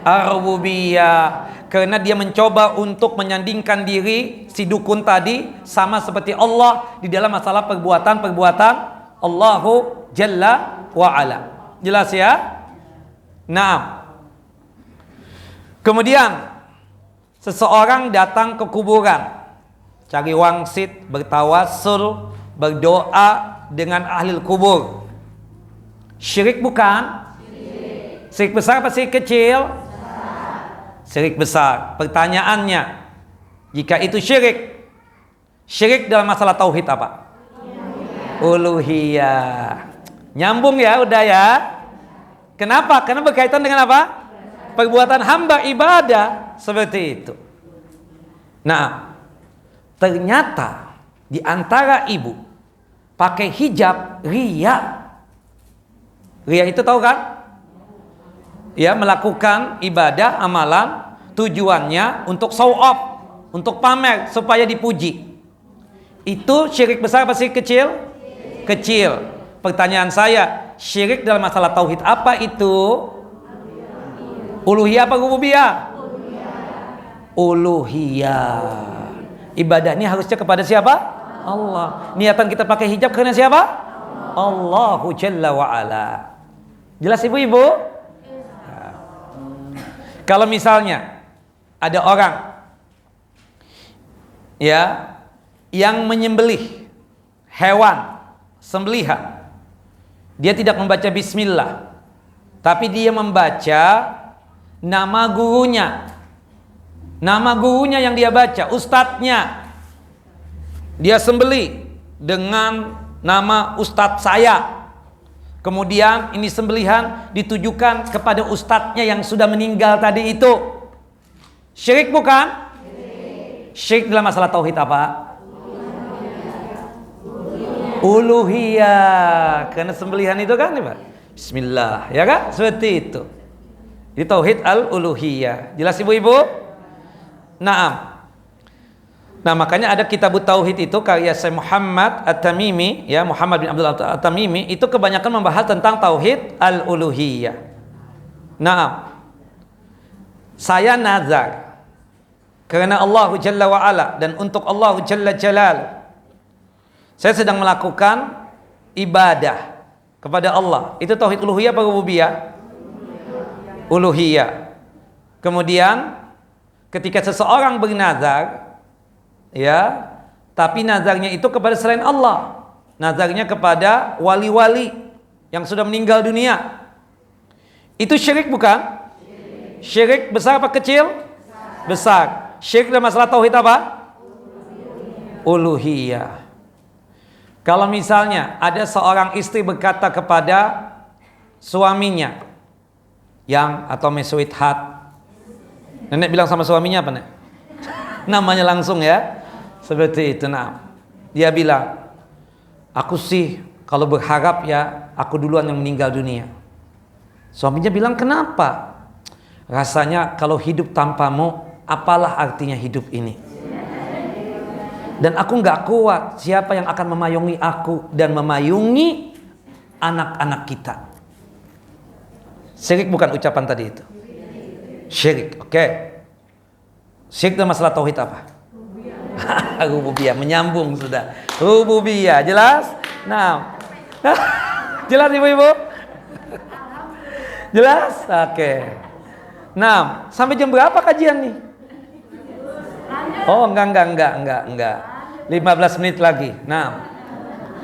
Ar-rububiyah. Karena dia mencoba untuk menyandingkan diri si dukun tadi sama seperti Allah di dalam masalah perbuatan-perbuatan Allahu Jalla wa'ala. Jelas ya? Nah, kemudian seseorang datang ke kuburan, cari wangsit, bertawassul, berdoa dengan ahli kubur. Syirik bukan? Syirik besar apa syirik kecil? Syirik besar. Pertanyaannya, jika itu syirik, syirik dalam masalah tauhid apa? Uluhiyah. Nyambung ya, udah ya. Kenapa? Karena berkaitan dengan apa? Perbuatan hamba, ibadah, seperti itu. Nah, ternyata di antara ibu pakai hijab riya. Riya itu tahu kan? Ya, melakukan ibadah, amalan, tujuannya untuk show off, untuk pamer supaya dipuji. Itu syirik besar apa syirik kecil? Kecil. Pertanyaan saya, syirik dalam masalah tauhid apa itu? Uluhiyah apa rububiyah? Uluhiyah. Ibadah ini harusnya kepada siapa? Allah. Niatan kita pakai hijab karena siapa? Allahu Jalla wa Ala. Jelas ibu-ibu? Nah. Kalau misalnya ada orang ya yang menyembelih hewan sembelihan, dia tidak membaca bismillah, tapi dia membaca nama gurunya. Nama gurunya yang dia baca, ustadznya. Dia sembelih dengan nama ustadz saya. Kemudian ini sembelihan ditujukan kepada ustadznya yang sudah meninggal tadi itu. Syirik bukan? Syirik dalam masalah tauhid apa? Uluhiyah. Karena sembelihan itu kan, Pak? Bismillah, ya kan? Seperti itu. Di tauhid al-uluhiyah. Jelas ibu-ibu? Naam. Nah, makanya ada kitab tauhid itu karya Syekh Muhammad At-Tamimi, ya, Muhammad bin Abdul At-Tamimi, itu kebanyakan membahas tentang tauhid al-uluhiyah. Naam. Saya nazar karena Allah Jalla wa Ala dan untuk Allah Jalla Jalal, saya sedang melakukan ibadah kepada Allah. Itu tauhid uluhiyah apa rububiyah? Uluhiyah. Kemudian ketika seseorang bernazar, ya, tapi nazarnya itu kepada selain Allah, nazarnya kepada wali-wali yang sudah meninggal dunia, itu syirik bukan? Syirik besar apa kecil? Besar. Syirik dalam masalah tauhid apa? Uluhiyah. Kalau misalnya ada seorang istri berkata kepada suaminya yang atau my sweetheart, nenek bilang sama suaminya apa, Nek? Namanya langsung ya. Seperti itu. Nah, dia bilang, aku sih kalau berharap ya aku duluan yang meninggal dunia. Suaminya bilang, kenapa? Rasanya kalau hidup tanpamu, apalah artinya hidup ini? Dan aku gak kuat. Siapa yang akan memayungi aku dan memayungi anak-anak kita? Syirik bukan ucapan tadi itu? Syirik, oke. Syirik dalam masalah tauhid apa? Rububiyah, menyambung sudah. Rububiyah, jelas? Nah, jelas ibu-ibu? Jelas? Oke. Nah, sampai jam berapa kajian nih? Oh, enggak. 15 menit lagi. Nah,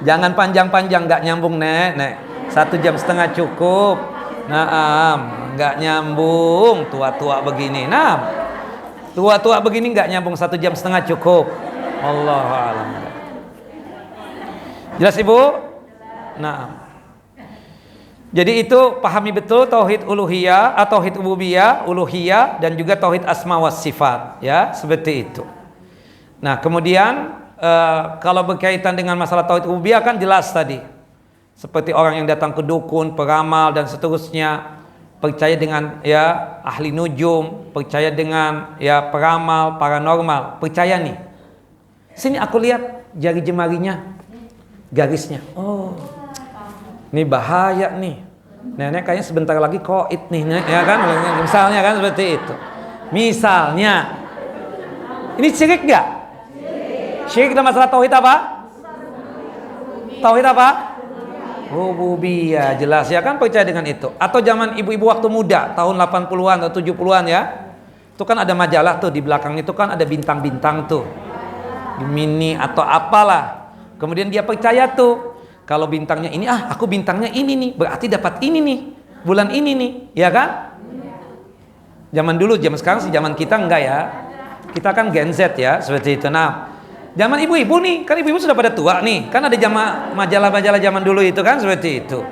jangan panjang-panjang, enggak nyambung, Nek. 1,5 jam cukup. Nah, enggak nyambung, tua-tua begini. Nah, tua-tua begini enggak nyambung, 1,5 jam cukup. Allahu a'lam. Jelas Ibu? Nah, jadi itu pahami betul tauhid uluhiyah atau tauhid rububiyah, uluhiyah, dan juga tauhid asma was sifat, ya, seperti itu. Nah, kemudian kalau berkaitan dengan masalah tauhid rububiyah kan jelas tadi. Seperti orang yang datang ke dukun, peramal dan seterusnya, percaya dengan ya ahli nujum, percaya dengan ya peramal, paranormal, percaya nih. Sini aku lihat jari jemarinya, garisnya. Oh, ini bahaya nih. Nenek kayaknya sebentar lagi koit nih, ya kan? Misalnya kan seperti itu. Misalnya, ini syirik nggak? Syirik dalam masalah tauhid apa? Tauhid apa? Rububiyah, jelas ya kan, percaya dengan itu. Atau zaman ibu-ibu waktu muda, tahun 80-an atau 70-an ya. Itu kan ada majalah tuh, di belakang itu kan ada bintang-bintang tuh. Mini atau apalah. Kemudian dia percaya tuh, kalau bintangnya ini, aku bintangnya ini nih, berarti dapat ini nih, bulan ini nih, ya kan? Zaman dulu, zaman sekarang sih, zaman kita enggak ya. Kita kan Gen Z ya, seperti itu. Nah, zaman ibu-ibu nih, kan ibu-ibu sudah pada tua nih, kan ada majalah-majalah zaman dulu itu kan, seperti itu.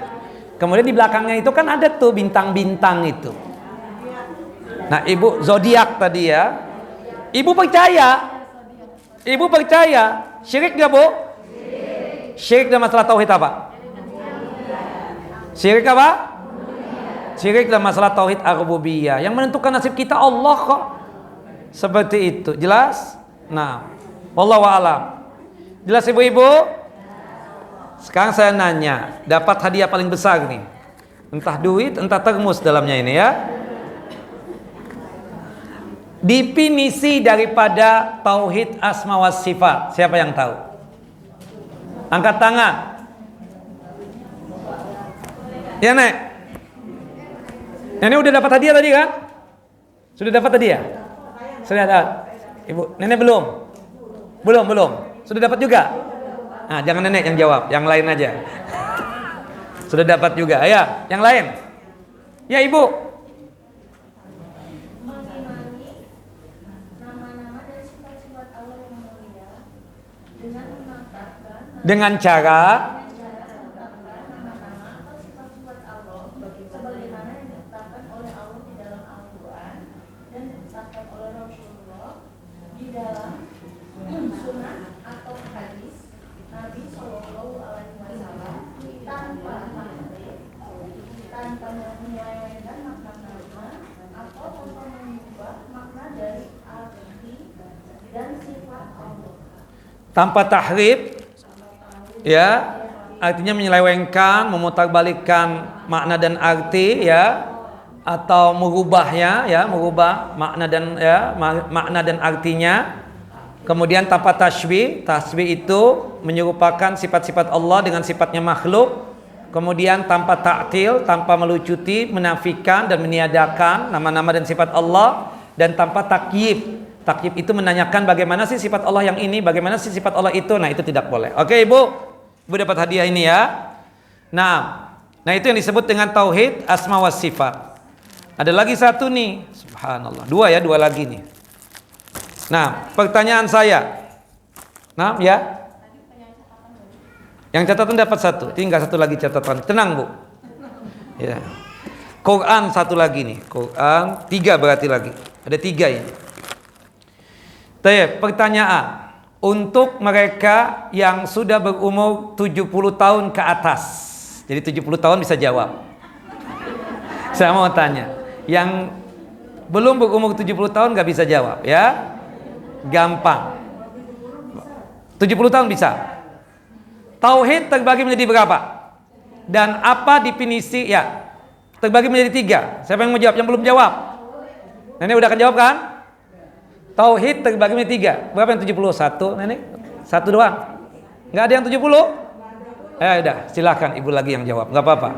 Kemudian di belakangnya itu kan ada tuh bintang-bintang itu. Nah, ibu zodiak tadi ya, ibu percaya, syirik gak bu? Syirik dalam masalah tauhid apa? Syirik apa? Syirik dalam masalah tauhid ar-rububiyah. Yang menentukan nasib kita Allah kok. Seperti itu, jelas? Nah, wallahu a'lam. Jelas ibu-ibu? Sekarang saya nanya, dapat hadiah paling besar nih. Entah duit, entah termus dalamnya ini ya. Definisi daripada tauhid asma wa sifat, siapa yang tahu? Angkat tangan. Ya, Nek. Nenek udah dapat hadiah tadi kan? Sudah dapat hadiah? Sudah dapat. Ibu, Nenek belum? Belum. Sudah dapat juga? Nah, jangan Nenek yang jawab, yang lain aja. Sudah dapat juga. Ya, yang lain. Ya, Ibu. Dengan cara tanpa tahrif, ya, artinya menyelewengkan, memutarbalikkan makna dan arti, ya, atau merubahnya, ya, merubah makna dan, ya, makna dan artinya. Kemudian tanpa tasybih, tasybih itu menyerupakan sifat-sifat Allah dengan sifatnya makhluk. Kemudian tanpa ta'til, tanpa melucuti, menafikan dan meniadakan nama-nama dan sifat Allah. Dan tanpa takyif. Takyif itu menanyakan bagaimana sih sifat Allah yang ini, bagaimana sih sifat Allah itu. Nah, itu tidak boleh. Oke, Ibu? Ibu dapat hadiah ini ya. Nah itu yang disebut dengan tauhid asma wa sifat. Ada lagi satu nih. Subhanallah. Dua lagi nih. Nah, pertanyaan saya. Nah, ya. Yang catatan dapat satu, tinggal satu lagi catatan. Tenang, Bu. Ya. Quran satu lagi nih. Quran 3 berarti lagi. Ada 3 ini. Pertanyaan untuk mereka yang sudah berumur 70 tahun ke atas. Jadi 70 tahun bisa jawab. Saya mau tanya, yang belum berumur 70 tahun gak bisa jawab ya. Gampang. 70 tahun bisa. Tauhid terbagi menjadi berapa? Dan apa definisi, ya, terbagi menjadi 3. Siapa yang mau jawab? Yang belum jawab? Nenek udah akan jawab kan? Tauhid terbagi menjadi 3. Berapa yang 71, Nenek? 1 doang? Nggak ada yang 70? Ya udah, silakan Ibu lagi yang jawab, nggak apa-apa.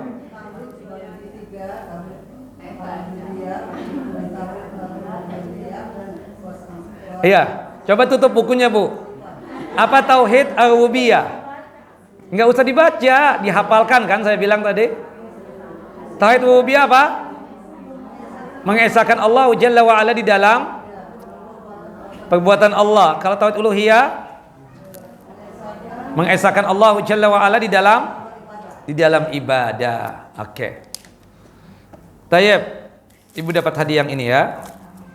Iya, coba tutup bukunya, Bu. Apa tauhid ar-rububiyah? Nggak usah dibaca, dihafalkan kan saya bilang tadi. Tauhid rububiyah apa? Mengesahkan Allah Jalla wa Ala di dalam perbuatan Allah. Kalau tauhid uluhiyah, mengesahkan Allah Jalla wa Ala di dalam ibadah. Oke. Tayyib. Ibu dapat hadiah yang ini ya.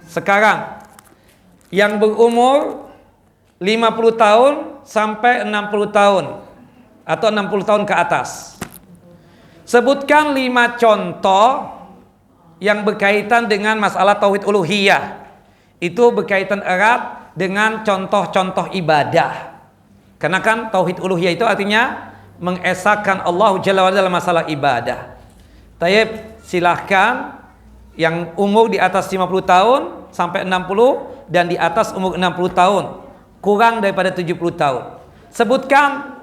Sekarang yang berumur 50 tahun sampai 60 tahun atau 60 tahun ke atas. Sebutkan 5 contoh yang berkaitan dengan masalah tauhid uluhiyah. Itu berkaitan erat dengan contoh-contoh ibadah. Karena kan tauhid uluhiyah itu artinya mengesahkan Allah Jalla wa Ala dalam masalah ibadah. Tayyib, silahkan yang umur di atas 50 tahun sampai 60 dan di atas umur 60 tahun kurang daripada 70 tahun. Sebutkan,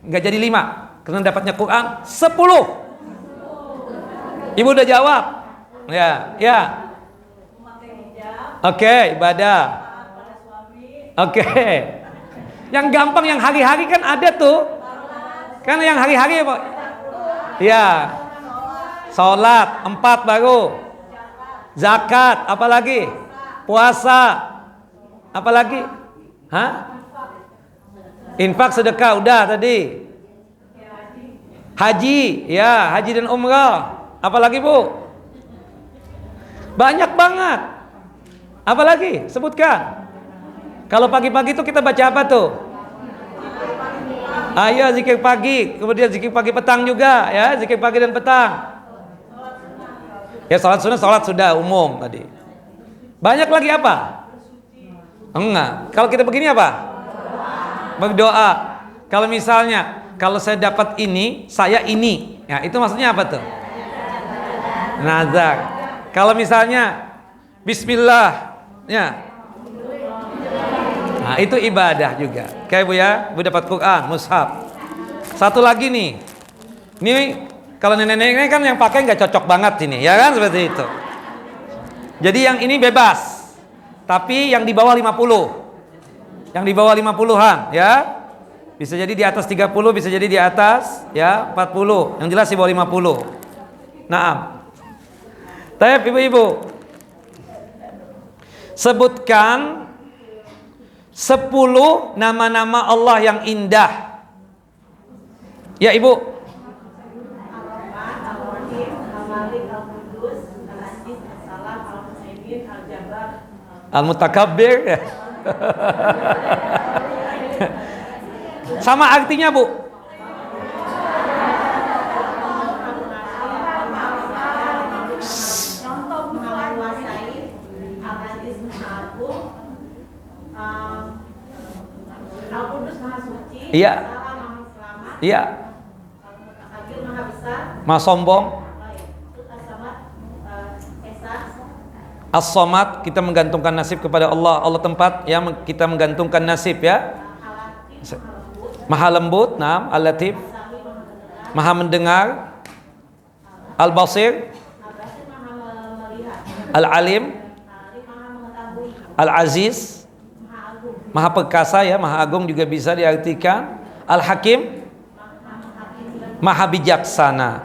nggak jadi 5 karena dapatnya Quran 10. Ibu udah jawab? Ya. Oke, ibadah. Oke. Yang gampang yang hari-hari kan ada tuh. Kan yang hari-hari ya, Pak? Iya. Salat 4 baru. Zakat, apalagi? Puasa. Apalagi? Hah? Infak, sedekah udah tadi. Haji, ya, haji dan umrah. Apalagi, Bu? Banyak banget. Apalagi? Sebutkan. Kalau pagi-pagi itu kita baca apa tuh? Ayo zikir pagi, kemudian zikir pagi petang juga, ya, zikir pagi dan petang. Ya, salat sunnah, salat sudah umum tadi. Banyak lagi apa? Enggak. Kalau kita begini apa? Berdoa. Kalau misalnya, kalau saya dapat ini, saya ini. Ya, itu maksudnya apa tuh? Nazar. Kalau misalnya Bismillah, ya. Nah, itu ibadah juga. Kayak Bu ya, Bu dapat Quran, mushaf. Satu lagi nih. Ini kalau nenek-nenek kan yang pakai nggak cocok banget ini, ya kan seperti itu. Jadi yang ini bebas. Tapi yang di bawah 50. Yang di bawah 50-an, ya. Bisa jadi di atas 30, bisa jadi di atas ya 40. Yang jelas di bawah 50. Naam. Baik, Ibu-ibu. Sebutkan 10 nama-nama Allah yang indah. Ya, Ibu. Al-Mutakabbir. Sama artinya, Bu. Iya. Iya. Maha sombong. As-Samad, kita menggantungkan nasib kepada Allah. Allah tempat ya kita menggantungkan nasib ya. Maha lembut, naam, Al-Latif. Maha mendengar. Al-Basir. Al-Alim. Al-Aziz. Maha perkasa ya, maha agung juga bisa diartikan. Al-Hakim. Maha bijaksana.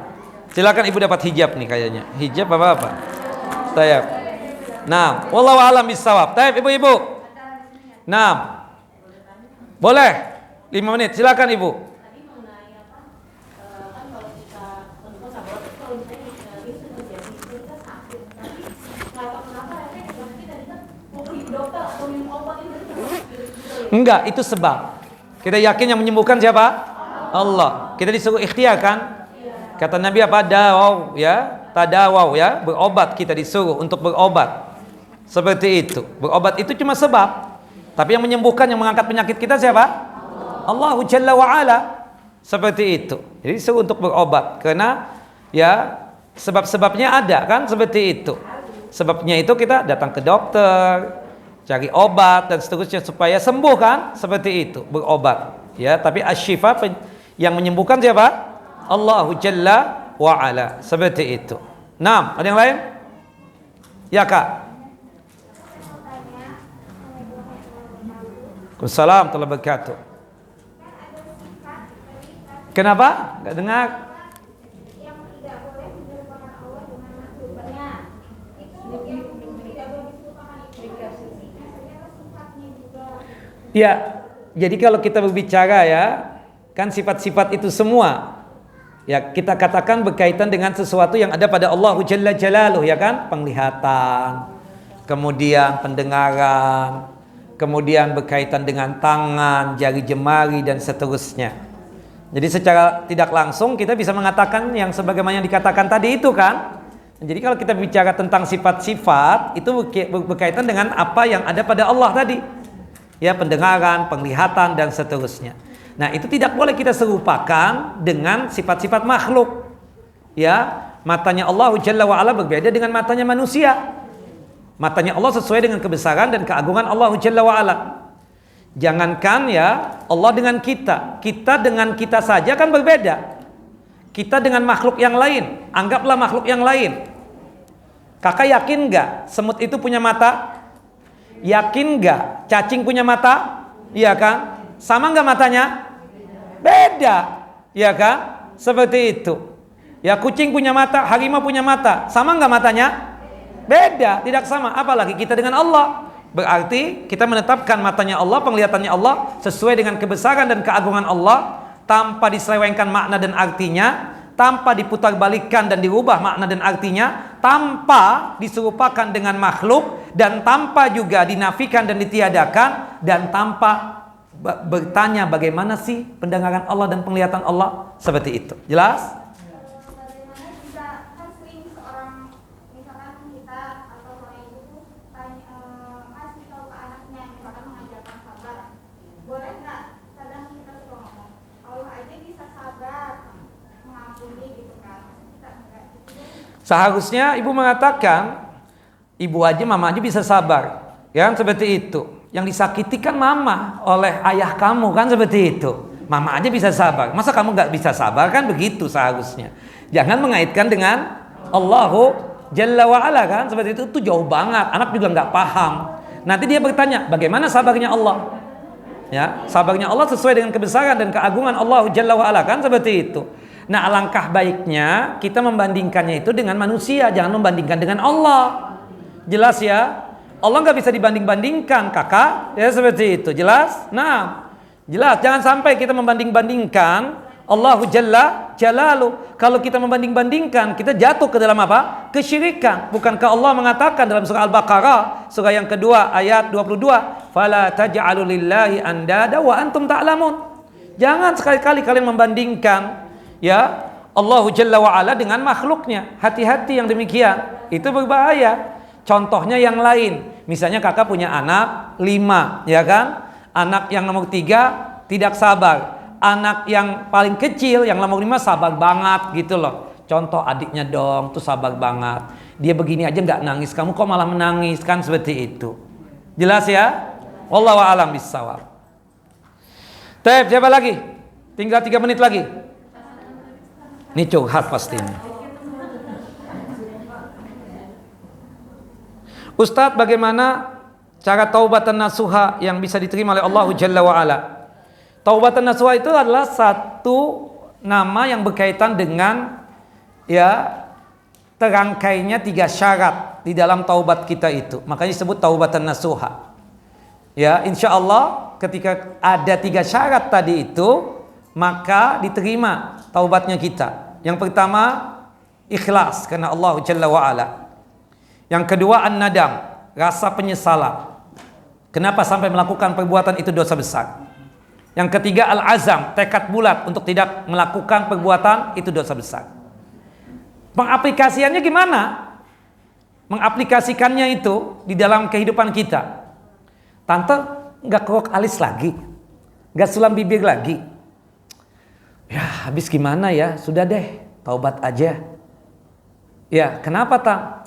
Silakan Ibu dapat hijab nih kayaknya. Hijab apa-apa? Tayyib. Nah, wallahu a'lam bissawab. Tayyib Ibu-ibu. Nah. Boleh 5 menit, silakan Ibu. Enggak, itu sebab. Kita yakin yang menyembuhkan siapa? Allah. Kita disuruh ikhtiar kan? Kata Nabi apa? Dawaw ya, tadawaw ya, berobat, kita disuruh untuk berobat. Seperti itu. Berobat itu cuma sebab. Tapi yang menyembuhkan, yang mengangkat penyakit kita siapa? Allahu Jalla wa Ala. Seperti itu. Jadi disuruh untuk berobat karena ya sebab-sebabnya ada kan, seperti itu. Sebabnya itu kita datang ke dokter, cari obat dan seterusnya supaya sembuh kan, seperti itu, berobat ya. Tapi asy-syifa yang menyembuhkan siapa? Allahu Jalla wa Ala. Seperti itu. Nah, ada yang lain? Ya, Kak. Waalaikumsalam warahmatullahi wabarakatuh. Kenapa? Enggak dengar. Ya, jadi kalau kita berbicara ya, kan sifat-sifat itu semua ya kita katakan berkaitan dengan sesuatu yang ada pada Allah Jalla Jalaluh ya kan, penglihatan, kemudian pendengaran, kemudian berkaitan dengan tangan, jari jemari dan seterusnya. Jadi secara tidak langsung kita bisa mengatakan yang sebagaimana yang dikatakan tadi itu kan. Jadi kalau kita bicara tentang sifat-sifat itu berkaitan dengan apa yang ada pada Allah tadi. Ya, pendengaran, penglihatan dan seterusnya. Nah, itu tidak boleh kita serupakan dengan sifat-sifat makhluk. Ya, matanya Allah Jalla wa Ala berbeda dengan matanya manusia. Matanya Allah sesuai dengan kebesaran dan keagungan Allah Jalla wa Ala. Jangankan ya Allah dengan kita, kita dengan kita saja kan berbeda. Kita dengan makhluk yang lain, anggaplah makhluk yang lain. Kakak yakin nggak semut itu punya mata? Yakin nggak cacing punya mata? Iya kan? Sama nggak matanya? Beda, ya kan? Seperti itu. Ya, kucing punya mata, harimau punya mata, sama nggak matanya? Beda, tidak sama. Apalagi kita dengan Allah. Berarti kita menetapkan matanya Allah, penglihatannya Allah sesuai dengan kebesaran dan keagungan Allah, tanpa diselewengkan makna dan artinya, tanpa diputarbalikkan dan dirubah makna dan artinya, tanpa diserupakan dengan makhluk, dan tanpa juga dinafikan dan ditiadakan, dan tanpa bertanya bagaimana sih pendengaran Allah dan penglihatan Allah, seperti itu. Jelas? Bagaimana jika kan sering seorang misalkan kita atau seorang ibu tuh kasih tahu ke anaknya misalkan Seharusnya ibu mengatakan, ibu aja, mama aja bisa sabar. Ya kan seperti itu. Yang disakiti kan mama oleh ayah kamu kan seperti itu. Mama aja bisa sabar. Masa kamu nggak bisa sabar? Kan begitu seharusnya. Jangan mengaitkan dengan Allahu Jalla wa'ala kan seperti itu. Itu jauh banget. Anak juga nggak paham. Nanti dia bertanya, bagaimana sabarnya Allah? Ya, sabarnya Allah sesuai dengan kebesaran dan keagungan Allah Jalla wa'ala kan seperti itu. Nah, alangkah baiknya kita membandingkannya itu dengan manusia, jangan membandingkan dengan Allah. Jelas ya? Allah nggak bisa dibanding-bandingkan, kakak. Ya seperti itu, jelas? Nah, jelas. Jangan sampai kita membanding-bandingkan Allahu Jalla Jalalu. Kalau kita membanding-bandingkan, kita jatuh ke dalam apa? Kesyirikan. Bukankah Allah mengatakan dalam surah Al-Baqarah, surah yang kedua ayat 22, "Fala taj'alu lillahi andada wa antum ta'lamun." Jangan sekali-kali kalian membandingkan ya Allahu Jalla wa Ala dengan makhluknya. Hati-hati yang demikian. Itu berbahaya. Contohnya yang lain, misalnya kakak punya anak 5, ya kan? Anak yang nomor 3 tidak sabar. Anak yang paling kecil, yang nomor 5 sabar banget gitu loh. Contoh adiknya dong, tuh sabar banget. Dia begini aja nggak nangis, kamu kok malah menangis, kan seperti itu. Jelas ya? Wallahu a'lam bishawab. Tep, siapa lagi? Tinggal 3 menit lagi. Ini curhat pasti ini. Ustadz, bagaimana cara taubatan nasuha yang bisa diterima oleh Allah Jalla wa'ala? Taubatan nasuha itu adalah satu nama yang berkaitan dengan ya terangkainya 3 syarat di dalam taubat kita itu. Makanya disebut taubatan nasuha. Ya, insya Allah ketika ada 3 syarat tadi itu, maka diterima taubatnya kita. Yang pertama, ikhlas karena Allah Jalla wa'ala. Yang kedua, an-nadam, rasa penyesalan. Kenapa sampai melakukan perbuatan itu dosa besar. Yang ketiga, al-azam, tekad bulat untuk tidak melakukan perbuatan itu dosa besar. Pengaplikasiannya gimana? Mengaplikasikannya itu di dalam kehidupan kita. Tante, nggak kerok alis lagi, nggak sulam bibir lagi. Ya, habis gimana ya? Sudah deh, taubat aja. Ya, kenapa Tang?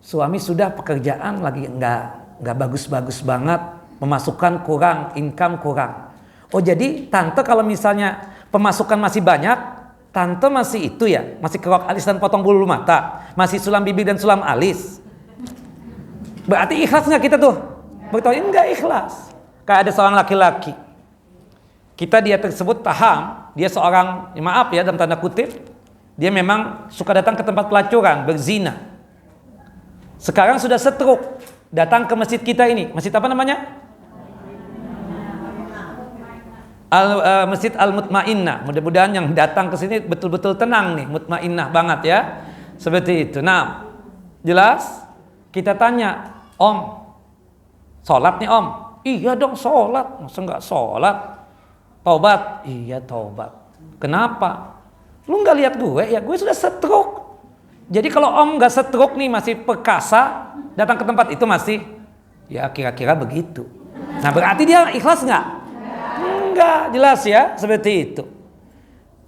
Suami sudah pekerjaan lagi nggak bagus-bagus banget, pemasukan kurang, income kurang. Oh jadi tante kalau misalnya pemasukan masih banyak, tante masih itu ya, masih kerok alis dan potong bulu mata, masih sulam bibir dan sulam alis. Berarti ikhlas nggak kita tuh? Bertanya nggak ikhlas. Kayak ada seorang laki-laki, dia tersebut paham, dia seorang, maaf ya dalam tanda kutip, dia memang suka datang ke tempat pelacuran, berzina. Sekarang sudah setruk, datang ke masjid kita ini. Masjid apa namanya? Masjid Al-Mutmainnah. Mudah-mudahan yang datang ke sini betul-betul tenang nih, mutmainnah banget ya. Seperti itu. Nah, jelas kita tanya, Om, sholat nih Om? Iya dong sholat. Masa nggak sholat? Taubat? Iya taubat. Kenapa? Lu nggak lihat gue? Ya gue sudah setruk. Jadi kalau Om nggak setruk nih, masih perkasa, datang ke tempat itu masih, ya kira-kira begitu. Nah berarti dia ikhlas nggak? Enggak, jelas ya, seperti itu.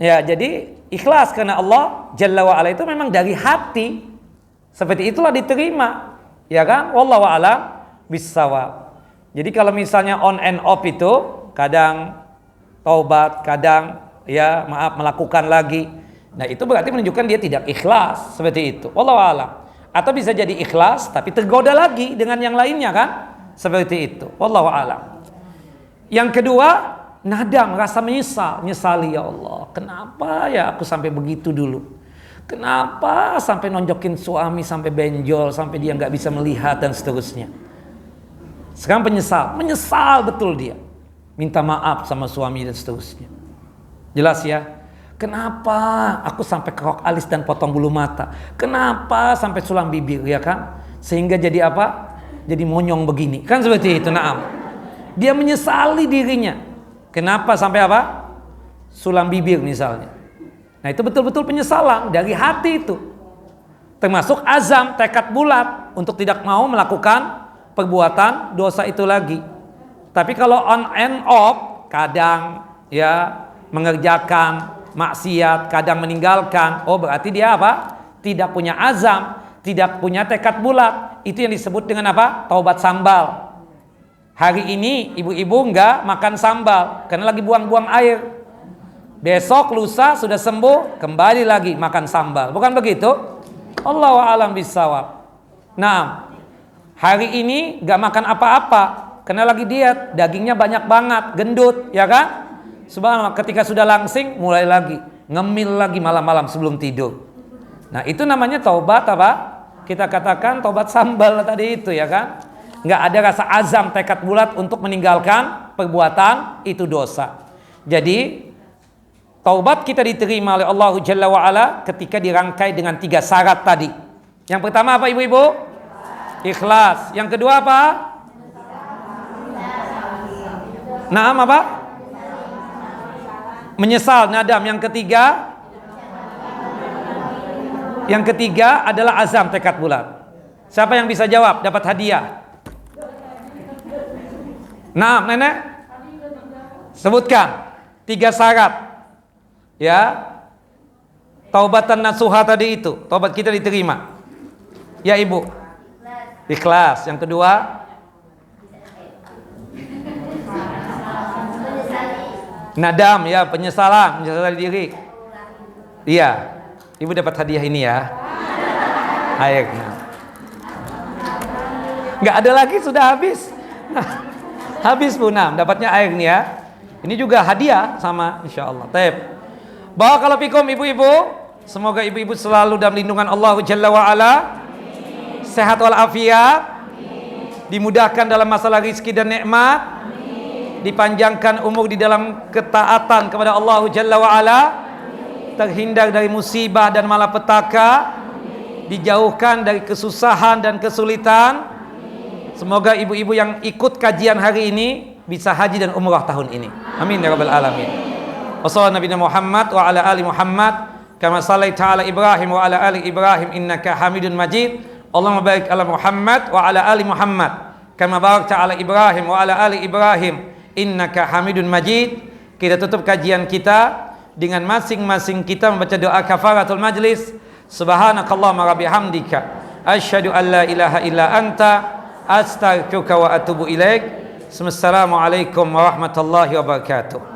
Ya jadi ikhlas karena Allah Jalla wa'ala itu memang dari hati. Seperti itulah diterima. Ya kan? Wallahu a'lam bishawab. Jadi kalau misalnya on and off itu, kadang taubat, kadang ya maaf melakukan lagi. Nah itu berarti menunjukkan dia tidak ikhlas, seperti itu. Wallahu a'lam. Atau bisa jadi ikhlas tapi tergoda lagi dengan yang lainnya kan? Seperti itu. Wallahu a'lam. Yang kedua, nadam, rasa menyesali, ya Allah. Kenapa ya aku sampai begitu dulu? Kenapa sampai nonjokin suami sampai benjol, sampai dia nggak bisa melihat dan seterusnya. Sekarang menyesal betul dia. Minta maaf sama suami dan seterusnya. Jelas ya? Kenapa aku sampai kerok alis dan potong bulu mata? Kenapa sampai sulam bibir, ya kan? Sehingga jadi apa? Jadi monyong begini. Kan seperti itu, naam. Dia menyesali dirinya. Kenapa sampai apa? Sulam bibir misalnya. Nah itu betul-betul penyesalan dari hati itu. Termasuk azam, tekad bulat untuk tidak mau melakukan perbuatan dosa itu lagi. Tapi kalau on and off, kadang ya mengerjakan maksiat, kadang meninggalkan, oh berarti dia apa? tidak punya azam, tidak punya tekad bulat, itu yang disebut dengan apa? Taubat sambal. Hari ini ibu-ibu enggak makan sambal karena lagi buang-buang air. Besok lusa sudah sembuh, kembali lagi makan sambal. Bukan begitu? Allahu a'lam bishawab. Nah, hari ini enggak makan apa-apa karena lagi diet, dagingnya banyak banget, gendut, ya kan? Subhanallah, ketika sudah langsing mulai lagi ngemil lagi malam-malam sebelum tidur. Nah, itu namanya taubat apa? Kita katakan taubat sambal tadi itu, ya kan? Nggak ada rasa azam, tekad bulat untuk meninggalkan perbuatan itu dosa. Jadi taubat kita diterima oleh Allah Jalla wa'ala ketika dirangkai dengan 3 syarat tadi. Yang pertama apa ibu-ibu? Ikhlas. Yang kedua apa? Naam apa? Menyesal, nadam. Yang ketiga adalah azam, tekad bulat. Siapa yang bisa jawab dapat hadiah? Nah, nenek, sebutkan 3 syarat, ya, taubatan nasuha tadi itu, taubat kita diterima. Ya ibu, ikhlas. Yang kedua, nadam, ya, penyesalan, menyesali diri. Iya, ibu dapat hadiah ini ya. Ayo, nggak ada lagi, sudah habis. Habis punam, dapatnya air nih ya. Ini juga hadiah sama insyaallah. Taib. Barakallahu fikum ibu-ibu. Semoga ibu-ibu selalu dalam lindungan Allah Jalla wa ala. Sehat walafiat. Dimudahkan dalam masalah rezeki dan nikmat. Dipanjangkan umur di dalam ketaatan kepada Allah Jalla wa ala. Terhindar dari musibah dan malapetaka. Dijauhkan dari kesusahan dan kesulitan. Semoga ibu-ibu yang ikut kajian hari ini bisa haji dan umrah tahun ini. Amin ya rabbal alamin. Wassallallahu nabiyana Muhammad wa ala ali Muhammad kama shallaita ala Ibrahim wa ala ali Ibrahim innaka Hamidun Majid. Allahumma barik ala Muhammad wa ala ali Muhammad kama barakta ala Ibrahim wa ala ali Ibrahim innaka Hamidun Majid. Kita tutup kajian kita dengan masing-masing kita membaca doa kafaratul majlis. Subhanakallahumma wa bihamdika asyhadu an la ilaha illa anta astaghfiruka wa atubu ilaik. Assalamualaikum warahmatullahi wabarakatuh.